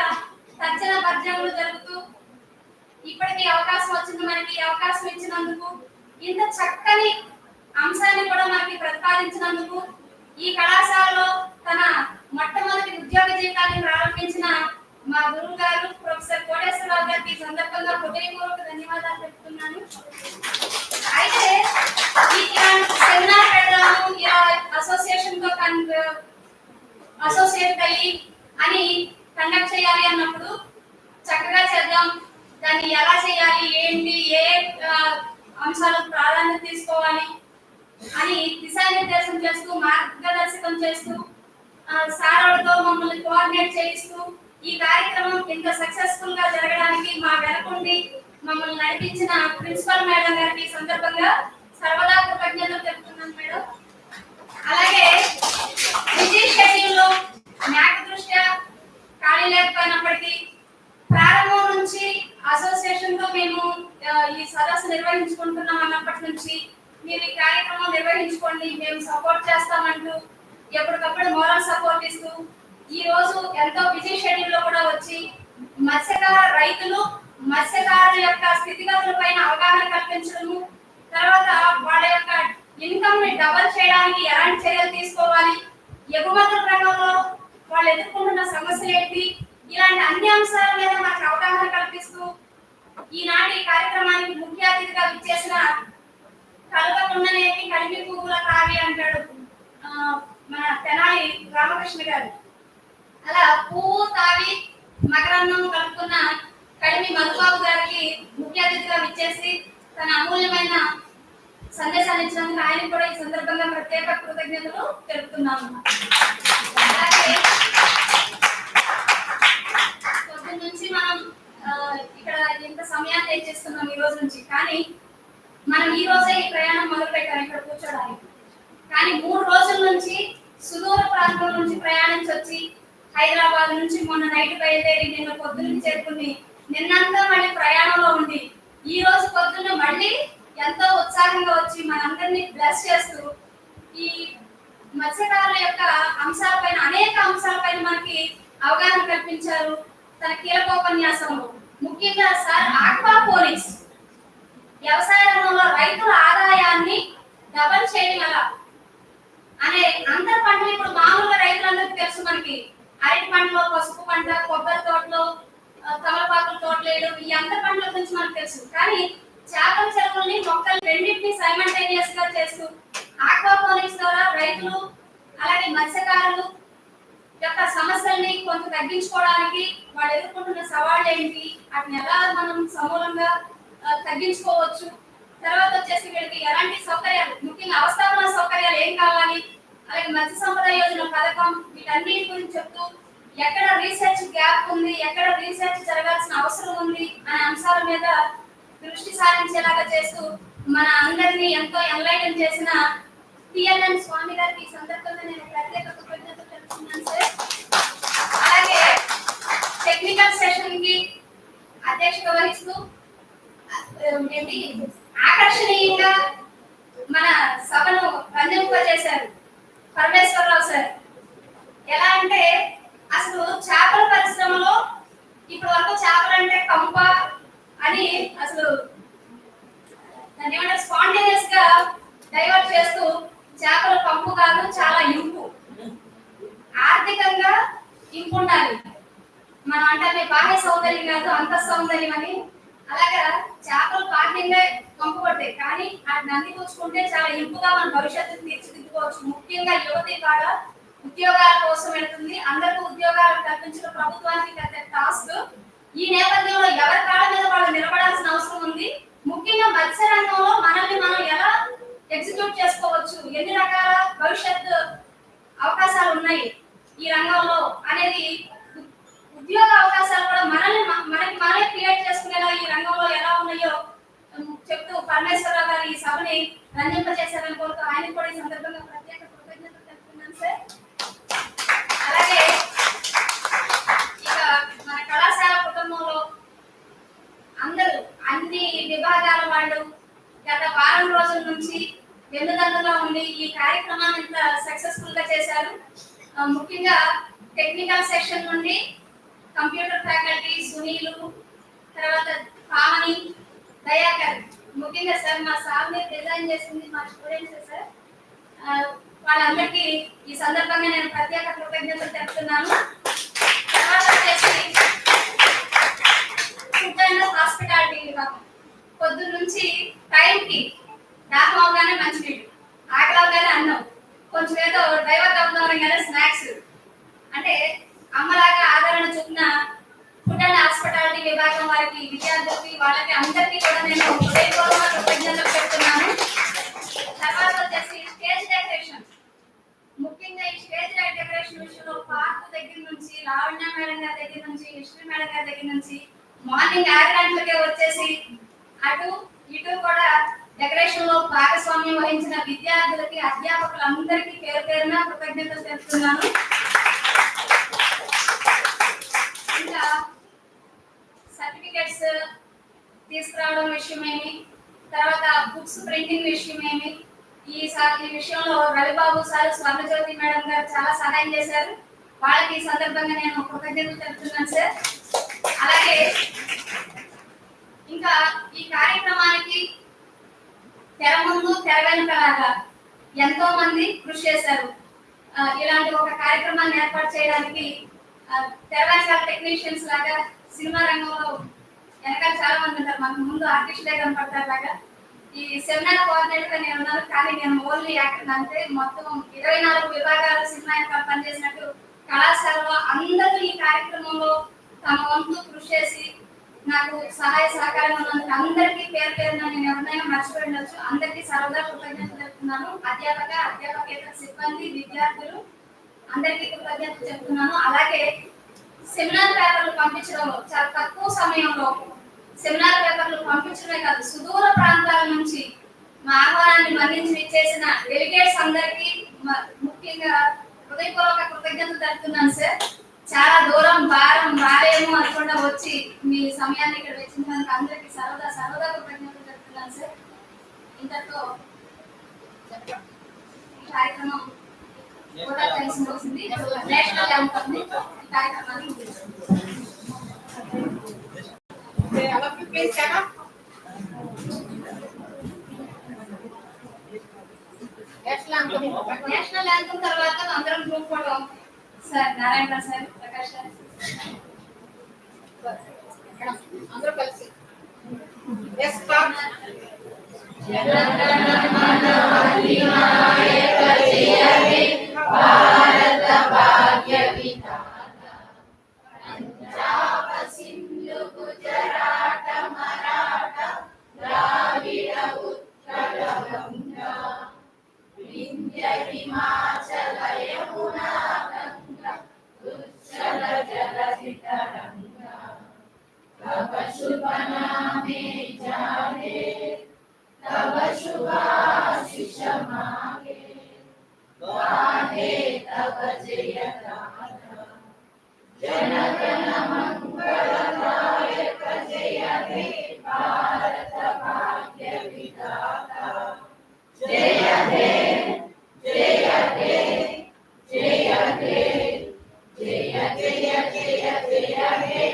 తర్జన భర్జనలు జరుగుతూ ఇప్పటికీ అవకాశం వచ్చింది. మనకి అవకాశం ఇచ్చినందుకు, ఇంత చక్కని అంశాన్ని కూడా మనకి ప్రతిపాదించినందుకు, ఈ కళాశాలలో తన మొట్టమొదటి ఉద్యోగ జీవితాన్ని ప్రారంభించిన మా గురువు గారు ప్రొఫెసర్ కోటేశ్వరరావు గారికి ఈ సందర్భంగా హృదయపూర్వక ధన్యవాదాలు చెప్తున్నాను. అయితే ఈ సెమినార్ పెడదాము, ఇలా అసోసియేషన్ తో అసోసియేట్ అయ్యి అని కండక్ట్ చేయాలి అన్నప్పుడు చక్కగా చేద్దాం, దాన్ని ఎలా చేయాలి, ఏంటి, ఏ అంశాలకు ప్రాధాన్యత తీసుకోవాలి అని దిశానిర్దేశం చేస్తూ మార్గదర్శకం చేస్తూ సారాలతో మమ్మల్ని కోఆర్డినేట్ చేయిస్తూ ఈ కార్యక్రమం ఇంత సక్సెస్ఫుల్ గా జరగడానికి మా వెనకుండి మమ్మల్ని నడిపించిన ప్రిన్సిపల్ మేడం గారికి ఈ సందర్భంగా సర్వదా కృతజ్ఞతలు తెలుపుతున్నాను మేడం. అలాగే బిజీ షెడ్యూల్లో మ్యాక్ దృష్ట్యా ఖాళీ లేకపోయినప్పటికీ ప్రారంభం నుంచి అసోసియేషన్ తో మేము ఈ సదస్సు నిర్వహించుకుంటున్నాం అన్నప్పటి నుంచి మీరు ఈ కార్యక్రమం నిర్వహించుకోండి, మేము సపోర్ట్ చేస్తామంటూ ఎప్పటికప్పుడు మోరల్ సపోర్ట్ ఇస్తూ ఈ రోజు ఎంతో బిజీ షెడ్యూల్ లో కూడా వచ్చి మత్స్యకార రైతులు, మత్స్యకారుల యొక్క స్థితిగతుల పైన అవగాహన కల్పించడము, తర్వాత వాళ్ళ యొక్క ఇన్కమ్ ని డబల్ చేయడానికి ఎలాంటి చర్యలు తీసుకోవాలి, ఎగుమతుల రంగంలో వాళ్ళు ఎదుర్కొంటున్న సమస్యలు ఏంటి, ఇలాంటి అన్ని అంశాల మీద మనకు అవగాహన కల్పిస్తూ ఈనాటి కార్యక్రమానికి ముఖ్య అతిథిగా విచ్చేసిన కలవకుండనేటి కలిమి పువ్వుల కావి అంటాడు మన తెనాలి రామకృష్ణ గారు. అలా పువ్వు తావి మకరందం కలుపుకున్న కడిమి మధుబాబు గారికి ముఖ్య అతిథిగా విచ్చేసి తన అమూల్యమైన సందేశాన్ని ఇచ్చినందుకు ఆయన కూడా ఈ సందర్భంగా ప్రత్యేక కృతజ్ఞతలు తెలుపుతున్నాము. అలాగే పొద్దున్న నుంచి మనం ఇక్కడ ఇంత సమయాన్ని తెచ్చేస్తున్నాం ఈ రోజు నుంచి, కానీ మనం ఈ రోజే ఈ ప్రయాణం మొదలు పెట్టాం ఇక్కడ కూర్చోడానికి. కానీ 3 రోజుల నుంచి సుదూర ప్రాంతం నుంచి ప్రయాణించి వచ్చి హైదరాబాద్ నుంచి మొన్న నైట్ బయలుదేరి నిన్న పొద్దున్న చేరుకుని నిన్నంతా మళ్ళీ ప్రయాణంలో ఉండి ఈ రోజు పొద్దున్న మళ్ళీ ఎంతో ఉత్సాహంగా వచ్చి మనందరినీ బ్లెస్ చేస్తూ ఈ మత్స్యకారుల యొక్క అంశాలపైన అనేక అంశాలపైన మనకి అవగాహన కల్పించారు తన కీలకోపన్యాసంలో. ముఖ్యంగా సార్ ఆక్వాపోనిక్స్ వ్యవసాయ రంగంలో రైతుల ఆదాయాన్ని డబల్ చేయడం ఎలా అనే అంతర్ పంటలు ఇప్పుడు మామూలుగా రైతులందరికీ తెలుసు. మనకి అరటి పంటలో, పసుపు పంట, కొబ్బరి తోటలో, తమలపాకుల తోటలు వేయడం, ఈ అంతర్ పంటల గురించి మనకు తెలుసు. కానీ చేపల చెరువుల్ని మొక్కలు రెండింటిని సైమల్టేనియస్ గా చేస్తూ ఆక్వాపోనిక్స్ ద్వారా రైతులు అలాగే మత్స్యకారులు యొక్క సమస్యల్ని కొంత తగ్గించుకోవడానికి వాళ్ళు ఎదుర్కొంటున్న సవాళ్ళు ఏంటి, వాటిని ఎలా మనం సమూలంగా తగ్గించుకోవచ్చు, తర్వాత వచ్చేసి వీళ్ళకి ఎలాంటి సౌకర్యాలు, ముఖ్యంగా అవస్థాపన సౌకర్యాలు ఏం కావాలి, అలాగే మత్స్య సంపద యోజన పథకం, వీటన్నిటి గురించి చెప్తూ ఎక్కడ రీసెర్చ్ గ్యాప్ ఉంది, ఎక్కడ రీసెర్చ్ జరగాల్సిన అవసరం ఉంది అనే అంశాల మీద దృష్టి సారించేలాగా చేస్తూ మన అందరినీ ఎంతో ఎన్లైటన్ చేసిన టిఎల్ఎన్ స్వామి గారికి ఈ సందర్భంగా నేను ప్రత్యేక కృతజ్ఞతలు తెలుపుతున్నాను సార్. అలాగే టెక్నికల్ సెషన్ కి అధ్యక్షత వహిస్తూ ఆకర్షణీయంగా మన సభను రంజింపజేశారు పరమేశ్వరరావు సార్. ఎలా అంటే అసలు చేపల పరిశ్రమలో ఇప్పటి వరకు చేపలంటే కంప అని అసలు దాన్ని ఏమంటారు స్పాంటేనియస్ గా డైవర్ట్ చేస్తూ చేపల పంపు కాదు చాలా ఇంపు, ఆర్థికంగా ఇంపు ఉండాలి మనం అంటే బాహ్య సౌందర్యం కాదు అంత సౌందర్యం అని. అలాగా చేపలు పాఠ్యంగా పంపు పడతాయి, కానీ వాటిని అందిపుచ్చుకుంటే చాలా ఇంపుగా మన భవిష్యత్తును తీర్చిదిద్దుకోవచ్చు. ముఖ్యంగా యువతి కాడ ఉద్యోగాల కోసం వెళుతుంది, అందరికీ ఉద్యోగాలు కల్పించడం ప్రభుత్వానికి పెద్ద టాస్క్. ఈ నేపథ్యంలో ఎవరి కాళ్ళ మీద వాళ్ళు నిలబడాల్సిన అవసరం ఉంది. ముఖ్యంగా మత్స్య రంగంలో మనల్ని మనం ఎలా ఎగ్జిక్యూట్ చేసుకోవచ్చు, ఎన్ని రకాల భవిష్యత్ అవకాశాలు ఉన్నాయి ఈ రంగంలో అనేది, ఉద్యోగ అవకాశాలు కూడా మనకి మనమే క్రియేట్ చేసుకునేలా ఈ రంగంలో ఎలా ఉన్నాయో చెప్తూ పరమేశ్వరరావు గారు ఈ సభని రంజింపజేశారని కోరుతూ ఆయన కూడా ఈ సందర్భంగా ప్రత్యేక కృతజ్ఞతలు తెలుపుతున్నాను సార్. అలాగే ఇక మన కళాశాల కుటుంబంలో అందరూ అన్ని విభాగాల వాళ్ళు గత వారం రోజుల నుంచి వెన్నుదన్నుగా ఉండి ఈ కార్యక్రమాన్ని ఇంత సక్సెస్ఫుల్ గా చేశారు. ముఖ్యంగా టెక్నికల్ సెక్షన్ నుండి కంప్యూటర్ ఫ్యాకల్టీ సునీలు, తర్వాత పావని, దయాకర్, ముఖ్యంగా సార్ మా సార్ మీద డిజైన్ చేసింది మా స్టూడెంట్స్ సార్. వాళ్ళందరికీ ఈ సందర్భంగా నేను ప్రత్యేక కృతజ్ఞతలు తెలుపుతున్నాను. తర్వాత వచ్చేసి ఫుడ్ అండ్ హాస్పిటాలిటీ విభాగం పొద్దున్న నుంచి టైంకి దాహం అవగానే మంచినీళ్ళు, ఆకలి అవగానే అన్నం, కొంచెం ఏదో డైవర్ట్ అవుతున్నాం స్నాక్స్, అంటే అమ్మలాగా ఆదరణ చూపిన ఫుడ్ అండ్ హాస్పిటాలిటీ విభాగం వారికి, విద్యార్థులకి, వాళ్ళకి అందరికీ కూడా నేను హృదయపూర్వక కృతజ్ఞతలు పెడుతున్నాను. తర్వాత వచ్చేసి స్టేజ్ డెకరేషన్, ముఖ్యంగా ఈ స్టేజ్ డెకరేషన్ విషయంలో పార్క్ దగ్గర నుంచి, లావణ్య మేడం గారి దగ్గర నుంచి, హిస్టరీ మేడం గారి దగ్గర నుంచి మార్నింగ్ 6 గంటలకే వచ్చేసి అటు ఇటు కూడా డెకరేషన్ లో భాగస్వామ్యం వహించిన విద్యార్థులకి, అధ్యాపకులందరికీ పేరు పేరున కృతజ్ఞతలు తెలుపుతున్నాను. ఇంకా సర్టిఫికెట్స్ తీసుకురావడం విషయమేమి, తర్వాత బుక్స్ ప్రింటింగ్ విషయమేమి, ఈ విషయంలో రవిబాబు సార్, స్వర్ణజ్యోతి మేడం గారు చాలా సహాయం చేశారు. వాళ్ళకి ఈ సందర్భంగా నేను కృతజ్ఞతలు తెలుపుతున్నాను సార్. అలాగే ఇంకా ఈ కార్యక్రమానికి తెర ముందు తెర వెనుకలాగా ఎంతో మంది కృషి చేశారు. ఇలాంటి ఒక కార్యక్రమాన్ని ఏర్పాటు చేయడానికి తెర వెనకాల టెక్నీషియన్స్ లాగా సినిమా రంగంలో వెనకాల చాలా మంది ఉంటారు, మనకు ముందు ఆర్టిస్టులే కనపడతారు లాగా. ఈ సెమినార్ కోఆర్డినేటర్ నేను ఉన్నాను, కానీ నేను ఓన్లీ యాక్టర్. అంటే మొత్తం 24 విభాగాల సినిమా వెనకాల పనిచేసినట్టు కళాశాలలో అందరూ ఈ కార్యక్రమంలో తమ వంతు కృషి చేసి నాకు సహాయ సహకారం ఉన్నందుకు అందరికీ పేరు పేరున నేను ఎవరైనా మర్చిపోయి ఉండొచ్చు. అందరికీ సరదా కృతజ్ఞతలు చెప్తున్నాను. అధ్యాపకేతర సిబ్బంది, విద్యార్థులు అందరికీ కృతజ్ఞతలు చెప్తున్నాను. అలాగే సెమినార్ పేపర్లు పంపించడంలో చాలా తక్కువ సమయంలో సెమినార్ పేపర్లు పంపించడమే కాదు, సుదూర ప్రాంతాల నుంచి మా ఆహ్వానాన్ని మన్నించి చేసిన డెలిగేట్స్ అందరికీ ముఖ్యంగా హృదయపూర్వక కృతజ్ఞతలు తెలుపుతున్నాను సార్. చాలా దూరం భారం రాలేము అనుకుండా వచ్చి మీ సమయాన్ని ఇక్కడ వెచ్చించినందుకు అందరికీ సరదా కృతజ్ఞతలు తెలుపుతున్నాను సార్. ఇంతతో ఈ కార్యక్రమం కూడా తెలిసి వచ్చింది. నేషనల్ యాంథమ్ కార్యక్రమాన్ని నేషనల్ యాంథమ్ తర్వాత అందరం group photo sir, Narayana sir, Prakash sir అందరూ కలిసి భారత భాగ్య విధాత పంజాబ సింధు గుజరాట మరాఠ ద్రావిడ ఉత్కళ గంగా వింధ్య హిమాచల యమునా గంగా ఉచ్చల జలధి తరంగా तब शुभ नामे जागे तब शुभाशिष मागे गाहे तब जय गाथा जन गण मंगलदायक जय हे भारत भाग्य विधाता जय हे जय हे जय हे जय जय जय जय हे